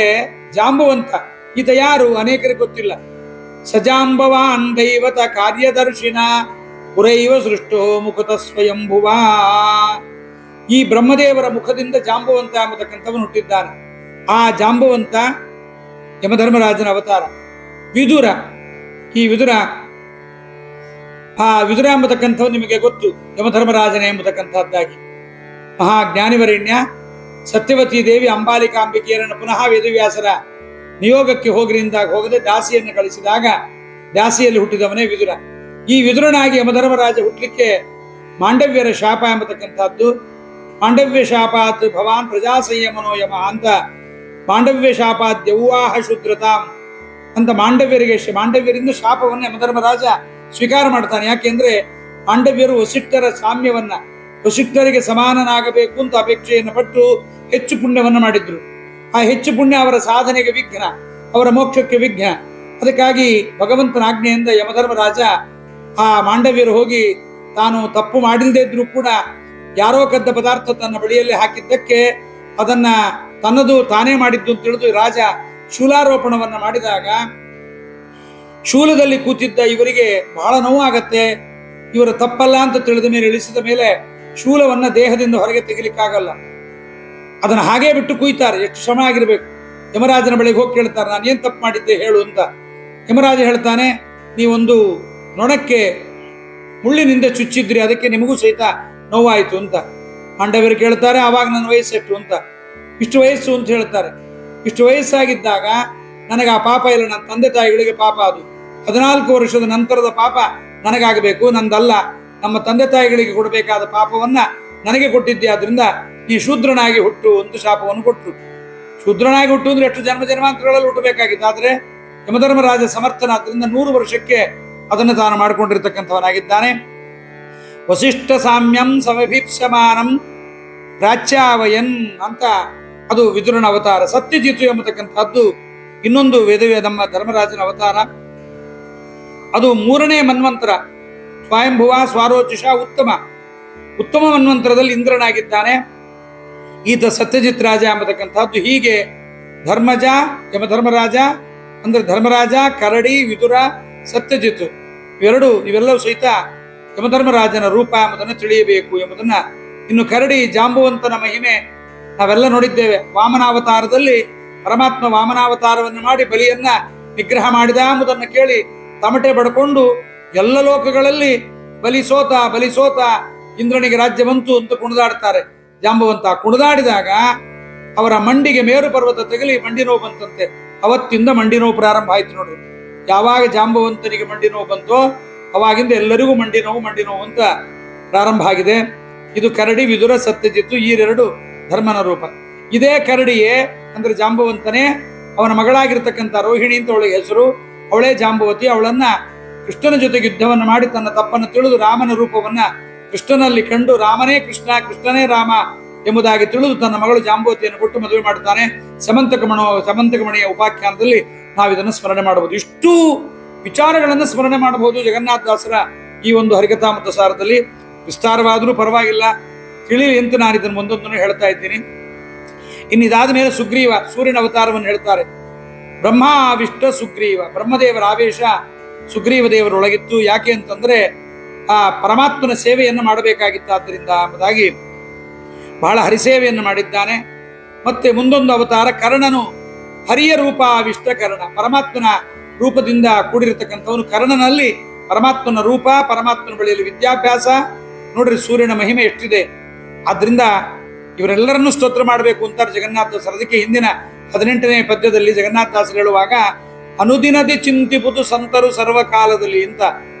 ಜಾಂಬುವಂತ, ಈತ ಯಾರು ಅನೇಕರಿಗೆ ಗೊತ್ತಿಲ್ಲ. ಸಜಾಂಬವಾನ್ ದೈವತ ಕಾರ್ಯದರ್ಶಿನ ಪುರೈವ ಸೃಷ್ಟೋ ಮುಖತ ಸ್ವಯಂಭುವ. ಈ ಬ್ರಹ್ಮದೇವರ ಮುಖದಿಂದ ಜಾಂಬುವಂತ ಎಂಬತಕ್ಕಂಥವನು ಹುಟ್ಟಿದ್ದಾನೆ. ಆ ಜಾಂಬುವಂತ ಯಮಧರ್ಮರಾಜನ ಅವತಾರ. ವಿದುರ, ಈ ವಿದುರ ಎಂಬತಕ್ಕಂಥವು ನಿಮಗೆ ಗೊತ್ತು, ಯಮಧರ್ಮರಾಜನೇ ಎಂಬತಕ್ಕಂಥದ್ದಾಗಿ. ಮಹಾಜ್ಞಾನಿವರೆಣ್ಯ ಸತ್ಯವತಿ ದೇವಿ ಅಂಬಾಲಿಕಾಂಬಿಕೆಯರನ್ನು ಪುನಃ ವೇದವ್ಯಾಸರ ನಿಯೋಗಕ್ಕೆ ಹೋಗ್ರಿಂದಾಗ ಹೋಗದೆ ದಾಸಿಯನ್ನು ಕಳಿಸಿದಾಗ ದಾಸಿಯಲ್ಲಿ ಹುಟ್ಟಿದವನೇ ವಿದುರ. ಈ ವಿದುರನಾಗಿ ಯಮಧರ್ಮರಾಜ ಹುಟ್ಟಲಿಕ್ಕೆ ಮಾಂಡವ್ಯರ ಶಾಪ ಎಂಬತಕ್ಕಂಥದ್ದು. ಮಾಂಡವ್ಯ ಶಾಪಾತ್ ಭವಾನ್ ಪ್ರಜಾ ಸಂಯಮನೋ ಯಮ ಅಂತ, ಮಾಂಡವ್ಯ ಶಾಪಾತ್ ಯೌವಾಹ ಶುದ್ರತಾಂ ಅಂತ ಮಾಂಡವ್ಯರಿಂದ ಶಾಪವನ್ನು ಯಮಧರ್ಮರಾಜ ಸ್ವೀಕಾರ ಮಾಡ್ತಾನೆ. ಯಾಕೆಂದ್ರೆ ಮಾಂಡವ್ಯರು ವಸಿಷ್ಠರ ಸಾಮ್ಯವನ್ನ, ವಸಿಷ್ಠರಿಗೆ ಸಮಾನನಾಗಬೇಕು ಅಂತ ಅಪೇಕ್ಷೆಯನ್ನು ಪಟ್ಟು ಹೆಚ್ಚು ಪುಣ್ಯವನ್ನು ಮಾಡಿದ್ರು. ಆ ಹೆಚ್ಚು ಪುಣ್ಯ ಅವರ ಸಾಧನೆಗೆ ವಿಘ್ನ, ಅವರ ಮೋಕ್ಷಕ್ಕೆ ವಿಘ್ನ. ಅದಕ್ಕಾಗಿ ಭಗವಂತನ ಆಜ್ಞೆಯಿಂದ ಯಮಧರ್ಮರಾಜ ಆ ಮಾಂಡವ್ಯರು ಹೋಗಿ ತಾನು ತಪ್ಪು ಮಾಡಿಲ್ಲದೆ ಇದ್ರೂ ಕೂಡ ಯಾರೋ ಕದ್ದ ಪದಾರ್ಥ ತನ್ನ ಬಳಿಯಲ್ಲಿ ಹಾಕಿದ್ದಕ್ಕೆ ಅದನ್ನ ತನ್ನದು ತಾನೇ ಮಾಡಿದ್ದು ಅಂತ ತಿಳಿದು ರಾಜ ಶೂಲಾರೋಪಣವನ್ನ ಮಾಡಿದಾಗ ಶೂಲದಲ್ಲಿ ಕೂತಿದ್ದ ಇವರಿಗೆ ಬಹಳ ನೋವಾಗತ್ತೆ. ಇವರ ತಪ್ಪಲ್ಲ ಅಂತ ತಿಳಿದ ಮೇಲೆ, ಇಳಿಸಿದ ಮೇಲೆ ಶೂಲವನ್ನ ದೇಹದಿಂದ ಹೊರಗೆ ತೆಗಿಲಿಕ್ಕಾಗಲ್ಲ. ಅದನ್ನ ಹಾಗೇ ಬಿಟ್ಟು ಕುಯ್ತಾರೆ. ಎಷ್ಟು ಶ್ರಮ ಆಗಿರ್ಬೇಕು. ಯಮರಾಜನ ಬಳಿಗೆ ಹೋಗಿ ಕೇಳ್ತಾರೆ, ನಾನು ಏನ್ ತಪ್ಪು ಮಾಡಿದ್ದೆ ಹೇಳು ಅಂತ. ಯಮರಾಜ ಹೇಳ್ತಾನೆ, ನೀವೊಂದು ನೊಣಕ್ಕೆ ಮುಳ್ಳಿನಿಂದ ಚುಚ್ಚಿದ್ರಿ, ಅದಕ್ಕೆ ನಿಮಗೂ ಸಹಿತ ನೋವಾಯಿತು ಅಂತ. ಪಾಂಡವರು ಕೇಳ್ತಾರೆ, ಆವಾಗ ನನ್ನ ವಯಸ್ಸೆಷ್ಟು ಅಂತ. ಇಷ್ಟು ವಯಸ್ಸು ಅಂತ ಹೇಳ್ತಾರೆ. ಇಷ್ಟು ವಯಸ್ಸಾಗಿದ್ದಾಗ ನನಗೆ ಆ ಪಾಪ ಇಲ್ಲ, ನನ್ನ ತಂದೆ ತಾಯಿಗಳಿಗೆ ಪಾಪ ಅದು. 14 ವರ್ಷದ ನಂತರದ ಪಾಪ ನನಗಾಗಬೇಕು, ನಂದಲ್ಲ. ನಮ್ಮ ತಂದೆ ತಾಯಿಗಳಿಗೆ ಕೊಡಬೇಕಾದ ಪಾಪವನ್ನ ನನಗೆ ಕೊಟ್ಟಿದ್ದೆ, ಆದ್ರಿಂದ ನೀ ಶೂದ್ರನಾಗಿ ಹುಟ್ಟು ಅಂತ ಶಾಪವನ್ನು ಕೊಟ್ಟರು. ಶೂದ್ರನಾಗಿ ಹುಟ್ಟು ಅಂದ್ರೆ ಎಷ್ಟು ಜನ್ಮ ಜನ್ಮಾಂತರಗಳಲ್ಲಿ ಹುಟ್ಟಬೇಕಾಗಿತ್ತು. ಆದ್ರೆ ಯಮಧರ್ಮರಾಜ ಸಮರ್ಥನಾದ್ರಿಂದ 100 ವರ್ಷಕ್ಕೆ ಅದನ್ನು ತಾನು ಮಾಡಿಕೊಂಡಿರ್ತಕ್ಕಂಥವನಾಗಿದ್ದಾನೆ. ವಸಿಷ್ಠ ಸಾಮ್ಯಂ ಸಮಭೀಪ್ಸಮಾನಂ ಪ್ರಾಚ್ಯಾವಯನ್ ಅಂತ ಅದು ವಿದುರನ ಅವತಾರ. ಸತ್ಯಜಿತು ಎಂಬತಕ್ಕಂಥದ್ದು ಇನ್ನೊಂದು ನಮ್ಮ ಧರ್ಮರಾಜನ ಅವತಾರ. ಅದು 3ನೇ ಮನ್ವಂತರ. ಸ್ವಯಂಭುವ ಸ್ವಾರೋಚಿಷ ಉತ್ತಮ ಮನ್ವಂತರದಲ್ಲಿ ಇಂದ್ರನಾಗಿದ್ದಾನೆ. ಈತ ಸತ್ಯಜಿತ್ ರಾಜ ಎಂಬತಕ್ಕಂಥದ್ದು. ಹೀಗೆ ಧರ್ಮಜ ಯಮಧರ್ಮರಾಜ ಅಂದ್ರೆ ಧರ್ಮರಾಜ, ಕರಡಿ, ವಿದುರ, ಸತ್ಯಜಿತ್ ಇವೆಲ್ಲವೂ ಸಹಿತ ಯಮಧರ್ಮರಾಜನ ರೂಪ ಎಂಬುದನ್ನು ತಿಳಿಯಬೇಕು ಎಂಬುದನ್ನ. ಇನ್ನು ಕರಡಿ ಜಾಂಬುವಂತನ ಮಹಿಮೆ ನಾವೆಲ್ಲ ನೋಡಿದ್ದೇವೆ. ವಾಮನಾವತಾರದಲ್ಲಿ ಪರಮಾತ್ಮ ವಾಮನಾವತಾರವನ್ನು ಮಾಡಿ ಬಲಿಯನ್ನ ನಿಗ್ರಹ ಮಾಡಿದ ಎಂಬುದನ್ನು ಕೇಳಿ ತಮಟೆ ಬಡ್ಕೊಂಡು ಎಲ್ಲ ಲೋಕಗಳಲ್ಲಿ ಬಲಿ ಸೋತ ಇಂದ್ರನಿಗೆ ರಾಜ್ಯ ಬಂತು ಅಂತ ಕುಣಿದಾಡ್ತಾರೆ. ಜಾಂಬವಂತ ಕುಣಿದಾಡಿದಾಗ ಅವರ ಮಂಡಿಗೆ ಮೇರು ಪರ್ವತ ತಗಲಿ ಮಂಡಿ ನೋವು ಬಂತಂತೆ. ಅವತ್ತಿಂದ ಮಂಡಿ ನೋವು ಪ್ರಾರಂಭ ಆಯ್ತು ನೋಡ್ರಿ. ಯಾವಾಗ ಜಾಂಬವಂತನಿಗೆ ಮಂಡಿ ನೋವು ಬಂತೋ ಅವಾಗಿಂದ ಎಲ್ಲರಿಗೂ ಮಂಡಿ ನೋವು ಅಂತ ಪ್ರಾರಂಭ ಆಗಿದೆ. ಇದು ಕರಡಿ, ವಿದುರ, ಸತ್ಯಜಿತ್ತು ಈ ಎರಡು ಧರ್ಮನ ರೂಪ. ಇದೇ ಕರಡಿಯೇ ಅಂದ್ರೆ ಜಾಂಬವಂತನೇ ಅವನ ಮಗಳಾಗಿರ್ತಕ್ಕಂಥ ರೋಹಿಣಿ ಅಂತ ಅವಳಿಗೆ ಹೆಸರು. ಅವಳೇ ಜಾಂಬವತಿ. ಅವಳನ್ನ ಕೃಷ್ಣನ ಜೊತೆಗೆ ಯುದ್ಧವನ್ನು ಮಾಡಿ ತನ್ನ ತಪ್ಪನ್ನು ತಿಳಿದು ರಾಮನ ರೂಪವನ್ನ ಕೃಷ್ಣನಲ್ಲಿ ಕಂಡು ರಾಮನೇ ಕೃಷ್ಣ, ಕೃಷ್ಣನೇ ರಾಮ ಎಂಬುದಾಗಿ ತಿಳಿದು ತನ್ನ ಮಗಳು ಜಾಂಬವತಿಯನ್ನು ಕೊಟ್ಟು ಮದುವೆ ಮಾಡುತ್ತಾನೆ. ಸಮಂತಕಮಣಿಯ ಉಪಾಖ್ಯಾನದಲ್ಲಿ ನಾವು ಇದನ್ನು ಸ್ಮರಣೆ ಮಾಡಬಹುದು. ಇಷ್ಟು ವಿಚಾರಗಳನ್ನು ಸ್ಮರಣೆ ಮಾಡಬಹುದು ಜಗನ್ನಾಥದಾಸರ ಈ ಒಂದು ಹರಿಕಥಾಮೃತ ಸಾರದಲ್ಲಿ. ವಿಸ್ತಾರವಾದರೂ ಪರವಾಗಿಲ್ಲ, ತಿಳಿಲಿ ಅಂತ ನಾನು ಇದನ್ನು ಒಂದೊಂದನ್ನು ಹೇಳ್ತಾ ಇದ್ದೀನಿ. ಇನ್ನಿದಾದ ಮೇಲೆ ಸುಗ್ರೀವ ಸೂರ್ಯನ ಅವತಾರವನ್ನು ಹೇಳ್ತಾರೆ. ಬ್ರಹ್ಮಾವಿಷ್ಟ ಸುಗ್ರೀವ, ಬ್ರಹ್ಮದೇವರ ಆವೇಶ ಸುಗ್ರೀವ ದೇವರೊಳಗಿತ್ತು. ಯಾಕೆ ಅಂತಂದ್ರೆ ಆ ಪರಮಾತ್ಮನ ಸೇವೆಯನ್ನು ಮಾಡಬೇಕಾಗಿತ್ತಾದ್ದರಿಂದ ಎಂಬುದಾಗಿ ಬಹಳ ಹರಿಸೇವೆಯನ್ನು ಮಾಡಿದ್ದಾನೆ. ಮತ್ತೆ ಮುಂದೊಂದು ಅವತಾರ ಕರ್ಣನು, ಹರಿಯ ರೂಪ ಆವಿಷ್ಟ ಕರ್ಣ, ಪರಮಾತ್ಮನ ರೂಪದಿಂದ ಕೂಡಿರತಕ್ಕಂಥವನು. ಕರ್ಣನಲ್ಲಿ ಪರಮಾತ್ಮನ ರೂಪ, ಪರಮಾತ್ಮನ ಬಳಿಯಲ್ಲಿ ವಿದ್ಯಾಭ್ಯಾಸ. ನೋಡ್ರಿ ಸೂರ್ಯನ ಮಹಿಮೆ ಎಷ್ಟಿದೆ. ಆದ್ರಿಂದ ಇವರೆಲ್ಲರನ್ನೂ ಸ್ತೋತ್ರ ಮಾಡಬೇಕು ಅಂತಾರೆ ಜಗನ್ನಾಥದಾಸರು. ಅದಕ್ಕೆ ಹಿಂದಿನ 18ನೇ ಪದ್ಯದಲ್ಲಿ ಜಗನ್ನಾಥದಾಸರು ಹೇಳುವಾಗ ಅನುದಿನದಿ ಚಿಂತಿಪುದು ಸಂತರು ಸರ್ವಕಾಲದಲ್ಲಿ ಅಂತ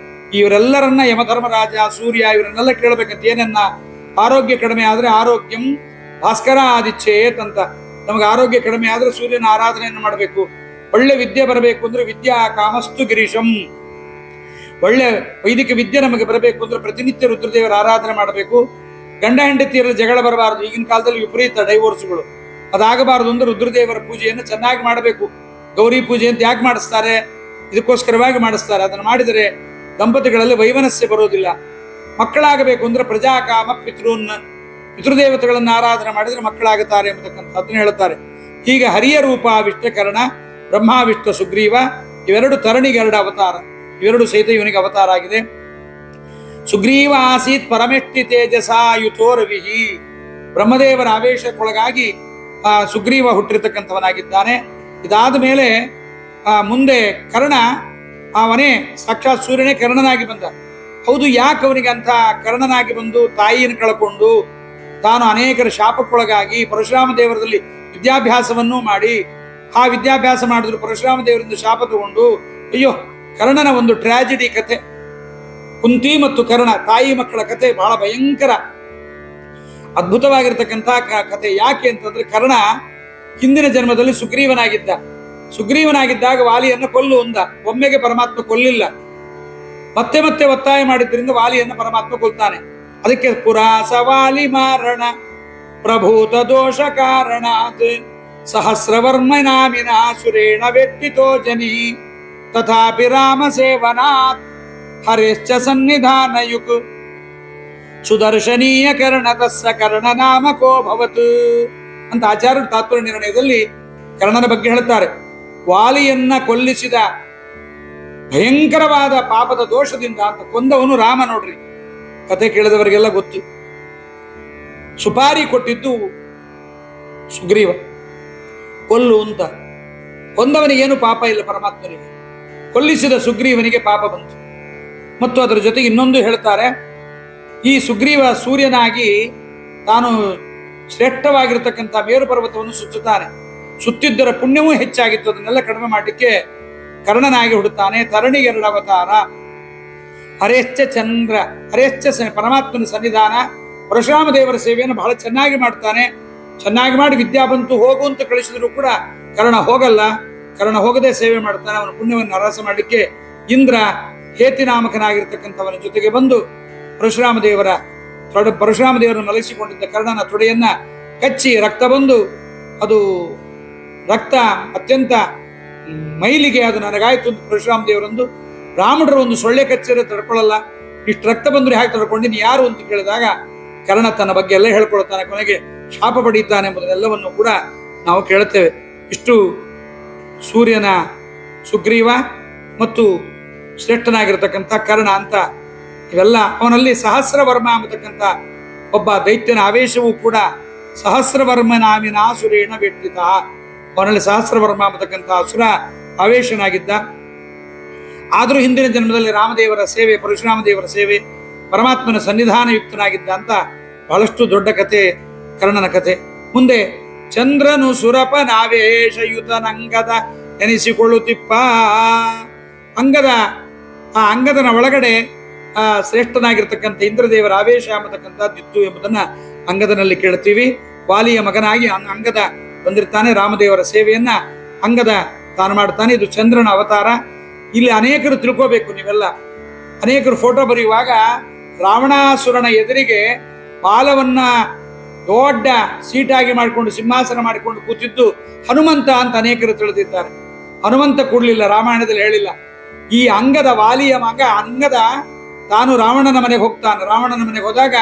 ಇವರೆಲ್ಲರನ್ನ ಯಮಧರ್ಮರಾಜ, ಸೂರ್ಯ ಇವರನ್ನೆಲ್ಲ ಕೇಳಬೇಕಂತ. ಏನನ್ನ? ಆರೋಗ್ಯ ಕಡಿಮೆ ಆದ್ರೆ ಆರೋಗ್ಯಂ ಭಾಸ್ಕರ ಆದಿಚ್ಛೇತ್ ಅಂತ. ನಮಗೆ ಆರೋಗ್ಯ ಕಡಿಮೆ ಆದ್ರೆ ಸೂರ್ಯನ ಆರಾಧನೆಯನ್ನು ಮಾಡಬೇಕು. ಒಳ್ಳೆ ವಿದ್ಯೆ ಬರಬೇಕು ಅಂದ್ರೆ ವಿದ್ಯಾ ಕಾಮಸ್ತು ಗಿರೀಶಂ, ಒಳ್ಳೆ ವೈದಿಕ ವಿದ್ಯೆ ನಮಗೆ ಬರಬೇಕು ಅಂದ್ರೆ ಪ್ರತಿನಿತ್ಯ ರುದ್ರದೇವರ ಆರಾಧನೆ ಮಾಡಬೇಕು. ಗಂಡ ಹೆಂಡತಿಯರಲ್ಲಿ ಜಗಳ ಬರಬಾರದು. ಈಗಿನ ಕಾಲದಲ್ಲಿ ವಿಪರೀತ ಡೈವೋರ್ಸ್ಗಳು, ಅದಾಗಬಾರದು ಅಂದ್ರೆ ರುದ್ರದೇವರ ಪೂಜೆಯನ್ನು ಚೆನ್ನಾಗಿ ಮಾಡಬೇಕು. ಗೌರಿ ಪೂಜೆ ಅಂತ ಯಾಕೆ ಮಾಡಿಸ್ತಾರೆ? ಇದಕ್ಕೋಸ್ಕರವಾಗಿ ಮಾಡಿಸ್ತಾರೆ. ಅದನ್ನು ಮಾಡಿದರೆ ದಂಪತಿಗಳಲ್ಲಿ ವೈಮನಸ್ಯ ಬರೋದಿಲ್ಲ. ಮಕ್ಕಳಾಗಬೇಕು ಅಂದ್ರೆ ಪ್ರಜಾಕಾಮ ಪಿತೃದೇವತೆಗಳನ್ನು ಆರಾಧನೆ ಮಾಡಿದ್ರೆ ಮಕ್ಕಳಾಗುತ್ತಾರೆ ಎಂಬತಕ್ಕಂಥದ್ದನ್ನು ಹೇಳುತ್ತಾರೆ. ಹೀಗೆ ಹರಿಯ ರೂಪ ವಿಷ್ಣುಕರ್ಣ, ಬ್ರಹ್ಮಾವಿಷ್ಟ ಸುಗ್ರೀವ ಇವೆರಡು ತರಣಿಗೆ ಎರಡು ಅವತಾರ. ಇವೆರಡು ಸಹಿತ ಇವನಿಗೆ ಅವತಾರ ಆಗಿದೆ. ಸುಗ್ರೀವ ಆಸೀತ್ ಪರಮೆಷ್ಟಿ ತೇಜಸಾಯುತೋ ರವಿಹಿ, ಬ್ರಹ್ಮದೇವರ ಆವೇಶಕ್ಕೊಳಗಾಗಿ ಸುಗ್ರೀವ ಹುಟ್ಟಿರ್ತಕ್ಕಂಥವನಾಗಿದ್ದಾನೆ. ಇದಾದ ಮೇಲೆ ಮುಂದೆ ಕರ್ಣ, ಅವನೇ ಸಾಕ್ಷಾತ್ ಸೂರ್ಯನೇ ಕರ್ಣನಾಗಿ ಬಂದ. ಹೌದು, ಯಾಕೆ ಅವನಿಗೆ ಅಂತ ಕರ್ಣನಾಗಿ ಬಂದು ತಾಯಿಯನ್ನು ಕಳ್ಕೊಂಡು ತಾನು ಅನೇಕರ ಶಾಪಕ್ಕೊಳಗಾಗಿ ಪರಶುರಾಮ ದೇವರದಲ್ಲಿ ವಿದ್ಯಾಭ್ಯಾಸವನ್ನು ಮಾಡಿ ಆ ವಿದ್ಯಾಭ್ಯಾಸ ಮಾಡಿದ್ರು ಪರಶುರಾಮ ದೇವರಿಂದ ಶಾಪ ತಗೊಂಡು, ಅಯ್ಯೋ ಕರ್ಣನ ಒಂದು ಟ್ರಾಜಿಡಿ ಕಥೆ. ಕುಂತಿ ಮತ್ತು ಕರ್ಣ ತಾಯಿ ಮಕ್ಕಳ ಕಥೆ ಬಹಳ ಭಯಂಕರ ಅದ್ಭುತವಾಗಿರ್ತಕ್ಕಂಥ ಕಥೆ. ಯಾಕೆ ಅಂತಂದ್ರೆ ಕರ್ಣ ಹಿಂದಿನ ಜನ್ಮದಲ್ಲಿ ಸುಗ್ರೀವನಾಗಿದ್ದಾಗ ವಾಲಿಯನ್ನು ಕೊಲ್ಲು ಅಂದ. ಒಮ್ಮೆಗೆ ಪರಮಾತ್ಮ ಕೊಲ್ಲಿಲ್ಲ, ಮತ್ತೆ ಮತ್ತೆ ಒತ್ತಾಯ ಮಾಡಿದ್ರಿಂದ ವಾಲಿಯನ್ನು ಪರಮಾತ್ಮ ಕೊಲ್ತಾನೆ. ಅದಕ್ಕೆ ಪುರಾಸ ವಾಲಿ ಮಾರಣ ಪ್ರಭೂತ ದೋಷ ಕಾರಣಾತ್ ಸಹಸ್ರವರ್ಮ ನಾಮಿನ ಸುರೇಣ ವ್ಯಕ್ತಿತೋ ಜನಿ ತಥಾಪಿ ರಾಮ ಸೇವನಾತ್ ಹರೇಶ್ಚ ಸನ್ನಿಧಾನಯುಕ್ ಸುದರ್ಶನೀಯ ಕರ್ಣ ತಸ್ಸ ಕರ್ಣ ನಾಮಕೋ ಭವತ್ ಅಂತ ಆಚಾರ್ಯರು ತಾತ್ಪರ್ಯ ನಿರ್ಣಯದಲ್ಲಿ ಕರ್ಣನ ಬಗ್ಗೆ ಹೇಳ್ತಾರೆ. ವಾಲಿಯನ್ನ ಕೊಲ್ಲಿಸಿದ ಭಯಂಕರವಾದ ಪಾಪದ ದೋಷದಿಂದ ಅಂತ ಕೊಂದವನು ರಾಮ. ನೋಡ್ರಿ, ಕತೆ ಕೇಳಿದವರಿಗೆಲ್ಲ ಗೊತ್ತು. ಸುಪಾರಿ ಕೊಟ್ಟಿದ್ದು ಸುಗ್ರೀವ, ಕೊಲ್ಲು ಅಂತ. ಕೊಂದವನಿಗೇನು ಪಾಪ ಇಲ್ಲ ಪರಮಾತ್ಮನಿಗೆ, ಕೊಲ್ಲಿಸಿದ ಸುಗ್ರೀವನಿಗೆ ಪಾಪ ಬಂತು. ಮತ್ತು ಅದರ ಜೊತೆಗೆ ಇನ್ನೊಂದು ಹೇಳ್ತಾರೆ, ಈ ಸುಗ್ರೀವ ಸೂರ್ಯನಾಗಿ ತಾನು ಶ್ರೇಷ್ಠವಾಗಿರತಕ್ಕಂಥ ಮೇರು ಪರ್ವತವನ್ನು ಸುತ್ತುತ್ತಾನೆ. ಸುತ್ತಿದ್ದರ ಪುಣ್ಯವೂ ಹೆಚ್ಚಾಗಿತ್ತು. ಅದನ್ನೆಲ್ಲ ಕಡಿಮೆ ಮಾಡಲಿಕ್ಕೆ ಕರ್ಣನಾಗಿ ಹುಡುತ್ತಾನೆ. ತರಣಿಗೆ ಎರಡು ಅವತಾರ. ಹರೇಶ್ಚ ಚಂದ್ರ, ಹರೇಶ್ಚ ಪರಮಾತ್ಮನ ಸನ್ನಿಧಾನ, ಪರಶುರಾಮ ದೇವರ ಸೇವೆಯನ್ನು ಬಹಳ ಚೆನ್ನಾಗಿ ಮಾಡ್ತಾನೆ. ಚೆನ್ನಾಗಿ ಮಾಡಿ ವಿದ್ಯಾ ಬಂತು ಹೋಗು ಅಂತ ಕಳಿಸಿದ್ರು ಕೂಡ ಕರ್ಣ ಹೋಗಲ್ಲ. ಕರ್ಣ ಹೋಗದೆ ಸೇವೆ ಮಾಡ್ತಾನೆ. ಅವನ ಪುಣ್ಯವನ್ನು ಹರಾಸ ಮಾಡಲಿಕ್ಕೆ ಇಂದ್ರ ಹೇತಿನಾಮಕನಾಗಿರ್ತಕ್ಕಂಥವನ ಜೊತೆಗೆ ಬಂದು ಪರಶುರಾಮ ದೇವರನ್ನು ಮಲಗಿಸಿಕೊಂಡಿದ್ದ ಕರ್ಣನ ತೊಡೆಯನ್ನ ಕಚ್ಚಿ ರಕ್ತ ಬಂದು, ಅದು ರಕ್ತ ಅತ್ಯಂತ ಮೈಲಿಗೆ ಅದು ನನಗಾಯ್ತು ಅಂತ ಪರಶುರಾಮ ದೇವರೊಂದು. ರಾಮಣರು ಒಂದು ಸೊಳ್ಳೆ ಕಚ್ಚಿದ್ರೆ ತಡ್ಕೊಳ್ಳಲ್ಲ, ಇಷ್ಟು ರಕ್ತ ಬಂದ್ರೆ ಹೇಗೆ ತಡ್ಕೊಂಡು ನೀ ಯಾರು ಅಂತ ಕೇಳಿದಾಗ ಕರ್ಣ ತನ್ನ ಬಗ್ಗೆ ಎಲ್ಲ ಹೇಳ್ಕೊಳ್ತಾನೆ. ಕೊನೆಗೆ ಶಾಪ ಪಡೀತಾನೆ ಎಂಬುದನ್ನೆಲ್ಲವನ್ನು ಕೂಡ ನಾವು ಕೇಳುತ್ತೇವೆ. ಇಷ್ಟು ಸೂರ್ಯನ ಸುಗ್ರೀವ ಮತ್ತು ಶ್ರೇಷ್ಠನಾಗಿರ್ತಕ್ಕಂಥ ಕರ್ಣ ಅಂತ ಇವೆಲ್ಲ. ಅವನಲ್ಲಿ ಸಹಸ್ರವರ್ಮ ಎಂಬತಕ್ಕಂಥ ಒಬ್ಬ ದೈತ್ಯನ ಆವೇಶವೂ ಕೂಡ ಸಹಸ್ರವರ್ಮನಾಮಿನ ಸುರೇಣ ವ್ಯಕ್ತಿತ. ಅವನಲ್ಲಿ ಸಹಸ್ರವರ್ಮ ಎಂಬತಕ್ಕಂಥ ಅಸುರ ಆವೇಶನಾಗಿದ್ದ. ಆದರೂ ಹಿಂದಿನ ಜನ್ಮದಲ್ಲಿ ರಾಮದೇವರ ಸೇವೆ, ಪರಶುರಾಮ ದೇವರ ಸೇವೆ, ಪರಮಾತ್ಮನ ಸನ್ನಿಧಾನ ಯುಕ್ತನಾಗಿದ್ದ ಅಂತ ಬಹಳಷ್ಟು ದೊಡ್ಡ ಕತೆ ಕರ್ಣನ ಕತೆ. ಮುಂದೆ ಚಂದ್ರನು ಸುರಪನಾವೇಶಯುತನಂಗದ ಎನಿಸಿಕೊಳ್ಳುತ್ತಿಪ್ಪ. ಅಂಗದನ ಒಳಗಡೆ ಶ್ರೇಷ್ಠನಾಗಿರ್ತಕ್ಕಂಥ ಇಂದ್ರದೇವರ ಆವೇಶ ಎಂಬತಕ್ಕಂಥದ್ದಿತ್ತು ಎಂಬುದನ್ನ ಅಂಗದನಲ್ಲಿ ಕೇಳ್ತೀವಿ. ವಾಲಿಯ ಮಗನಾಗಿ ಅಂಗದ ಬಂದಿರ್ತಾನೆ. ರಾಮದೇವರ ಸೇವೆಯನ್ನ ಅಂಗದ ತಾನು ಮಾಡ್ತಾನೆ. ಇದು ಚಂದ್ರನ ಅವತಾರ. ಇಲ್ಲಿ ಅನೇಕರು ತಿಳ್ಕೋಬೇಕು. ನೀವೆಲ್ಲ ಅನೇಕರು ಫೋಟೋ ಬರೆಯುವಾಗ ರಾವಣಾಸುರನ ಎದುರಿಗೆ ಬಾಲವನ್ನ ದೊಡ್ಡ ಸೀಟಾಗಿ ಮಾಡಿಕೊಂಡು ಸಿಂಹಾಸನ ಮಾಡಿಕೊಂಡು ಕೂತಿದ್ದು ಹನುಮಂತ ಅಂತ ಅನೇಕರು ತಿಳಿದಿದ್ದಾರೆ. ಹನುಮಂತ ಕೂಡಲಿಲ್ಲ, ರಾಮಾಯಣದಲ್ಲಿ ಹೇಳಿಲ್ಲ. ಈ ಅಂಗದ ವಾಲಿಯ ಮಗ ಅಂಗದ ತಾನು ರಾವಣನ ಮನೆಗೆ ಹೋಗ್ತಾನೆ. ರಾವಣನ ಮನೆಗೆ ಹೋದಾಗ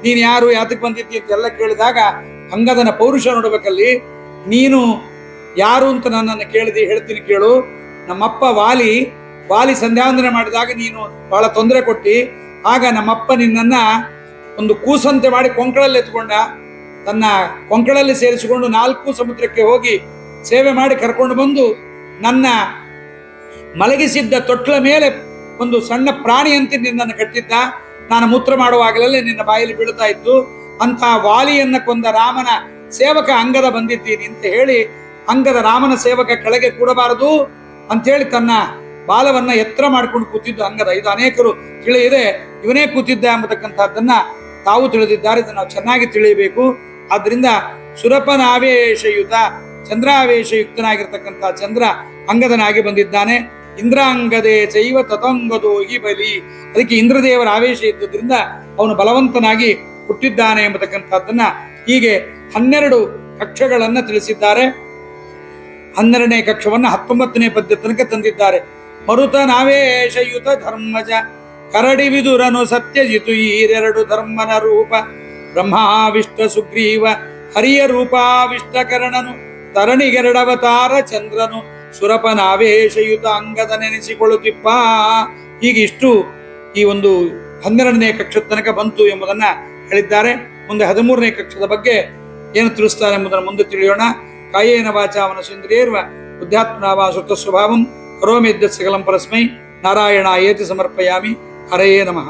ನೀನು ಯಾರು, ಯಾತಕ್ಕೆ ಬಂದಿದ್ದಿ ಅಂತೆಲ್ಲ ಕೇಳಿದಾಗ ಅಂಗದನ ಪೌರುಷ ನೋಡ್ಬೇಕಲ್ಲಿ. ನೀನು ಯಾರು ಅಂತ ನನ್ನನ್ನು ಕೇಳಿದಿ, ಹೇಳ್ತೀನಿ ಕೇಳು. ನಮ್ಮಪ್ಪ ವಾಲಿ ಸಂಧ್ಯಾವಂದನೆ ಮಾಡಿದಾಗ ನೀನು ಬಹಳ ತೊಂದರೆ ಕೊಟ್ಟಿ. ಆಗ ನಮ್ಮಪ್ಪ ನಿನ್ನನ್ನ ಒಂದು ಕೂಸಂತೆ ಮಾಡಿ ಕೊಂಕಳಲ್ಲಿ ಎತ್ಕೊಂಡ. ತನ್ನ ಕೊಂಕಳಲ್ಲಿ ಸೇರಿಸಿಕೊಂಡು 4 ಸಮುದ್ರಕ್ಕೆ ಹೋಗಿ ಸೇವೆ ಮಾಡಿ ಕರ್ಕೊಂಡು ಬಂದು ನನ್ನ ಮಲಗಿಸಿದ್ದ ತೊಟ್ಲ ಮೇಲೆ ಒಂದು ಸಣ್ಣ ಪ್ರಾಣಿಯಂತೆ ನಿನ್ನನ್ನು ಕಟ್ಟಿದ್ದ. ನಾನು ಮೂತ್ರ ಮಾಡುವಾಗಲೇ ನಿನ್ನ ಬಾಯಲ್ಲಿ ಬೀಳ್ತಾ ಇತ್ತು. ಅಂತ ವಾಲಿಯನ್ನ ಕೊಂದ ರಾಮನ ಸೇವಕ ಅಂಗದ ಬಂದಿದ್ದೀನಿ ಅಂತ ಹೇಳಿ ಅಂಗದ ರಾಮನ ಸೇವಕ ಕೆಳಗೆ ಕೂಡಬಾರದು ಅಂತೇಳಿ ತನ್ನ ಬಾಲವನ್ನ ಎತ್ತರ ಮಾಡ್ಕೊಂಡು ಕೂತಿದ್ದು ಅಂಗದ. ಇದು ಅನೇಕರು ತಿಳಿಯಿದೆ, ಇವನೇ ಕೂತಿದ್ದ ಎಂಬತಕ್ಕಂಥದ್ದನ್ನ ತಾವು ತಿಳಿದಿದ್ದಾರೆ. ಇದನ್ನು ನಾವು ಚೆನ್ನಾಗಿ ತಿಳಿಯಬೇಕು. ಆದ್ರಿಂದ ಸುರಪನಾವೇಶಯುತ, ಚಂದ್ರಾವೇಶಯುಕ್ತನಾಗಿರ್ತಕ್ಕಂಥ ಚಂದ್ರ ಅಂಗದನಾಗಿ ಬಂದಿದ್ದಾನೆ. ಇಂದ್ರಾಂಗದೇ ಚೈವ ತತಂಗದೋ ಹಿ ಬಲಿ. ಅದಕ್ಕೆ ಇಂದ್ರದೇವರ ಆವೇಶ ಇದ್ದುದರಿಂದ ಅವನು ಬಲವಂತನಾಗಿ ಹುಟ್ಟಿದ್ದಾನೆ ಎಂಬತಕ್ಕಂಥದ್ದನ್ನ ಹೀಗೆ 12 ಕಕ್ಷಗಳನ್ನ ತಿಳಿಸಿದ್ದಾರೆ. 12ನೇ ಕಕ್ಷವನ್ನ 19ನೇ ಪದ್ಯ ತನಕ ತಂದಿದ್ದಾರೆ. ಮರುತನಾವೇಶಯುತ ಧರ್ಮಜ ಕರಡಿ ವಿದುರನು ಸತ್ಯಜಿತು ಈರೆರಡು ಧರ್ಮನ ರೂಪ. ಬ್ರಹ್ಮಾವಿಷ್ಟ ಸುಗ್ರೀವ ಹರಿಯ ರೂಪಾವಿಷ್ಟ ಕರ್ಣನು ತರಣಿಗೆರಡವತಾರ ಚಂದ್ರನು ಸುರಪನಾವೇಶಯುತ ಅಂಗದ ನೆನೆಸಿಕೊಳ್ಳುತ್ತಿಪ್ಪ. ಹೀಗೆ ಇಷ್ಟು ಈ ಒಂದು 12ನೇ ಕಕ್ಷದ ತನಕ ಬಂತು ಎಂಬುದನ್ನ ಹೇಳಿದ್ದಾರೆ. ಮುಂದೆ 13ನೇ ಕಕ್ಷದ ಬಗ್ಗೆ ಏನು ತಿಳಿಸ್ತಾರೆ ಎಂಬುದನ್ನು ಮುಂದೆ ತಿಳಿಯೋಣ. ಕಾಯೇನ ವಾಚಾ ಮನಸೇಂದ್ರಿಯರ್ವ ಬುದ್ಧಾತ್ಮನಾವ ಸುತ ಸ್ವಭಾವಂ ಕರೋಮಿ ಯದ್ಯತ್ ಸಕಲಂ ಪರಸ್ಮೈ ನಾರಾಯಣಾಯೇತಿ ಸಮರ್ಪಯಾಮಿ. ಹರಯೇ ನಮಃ.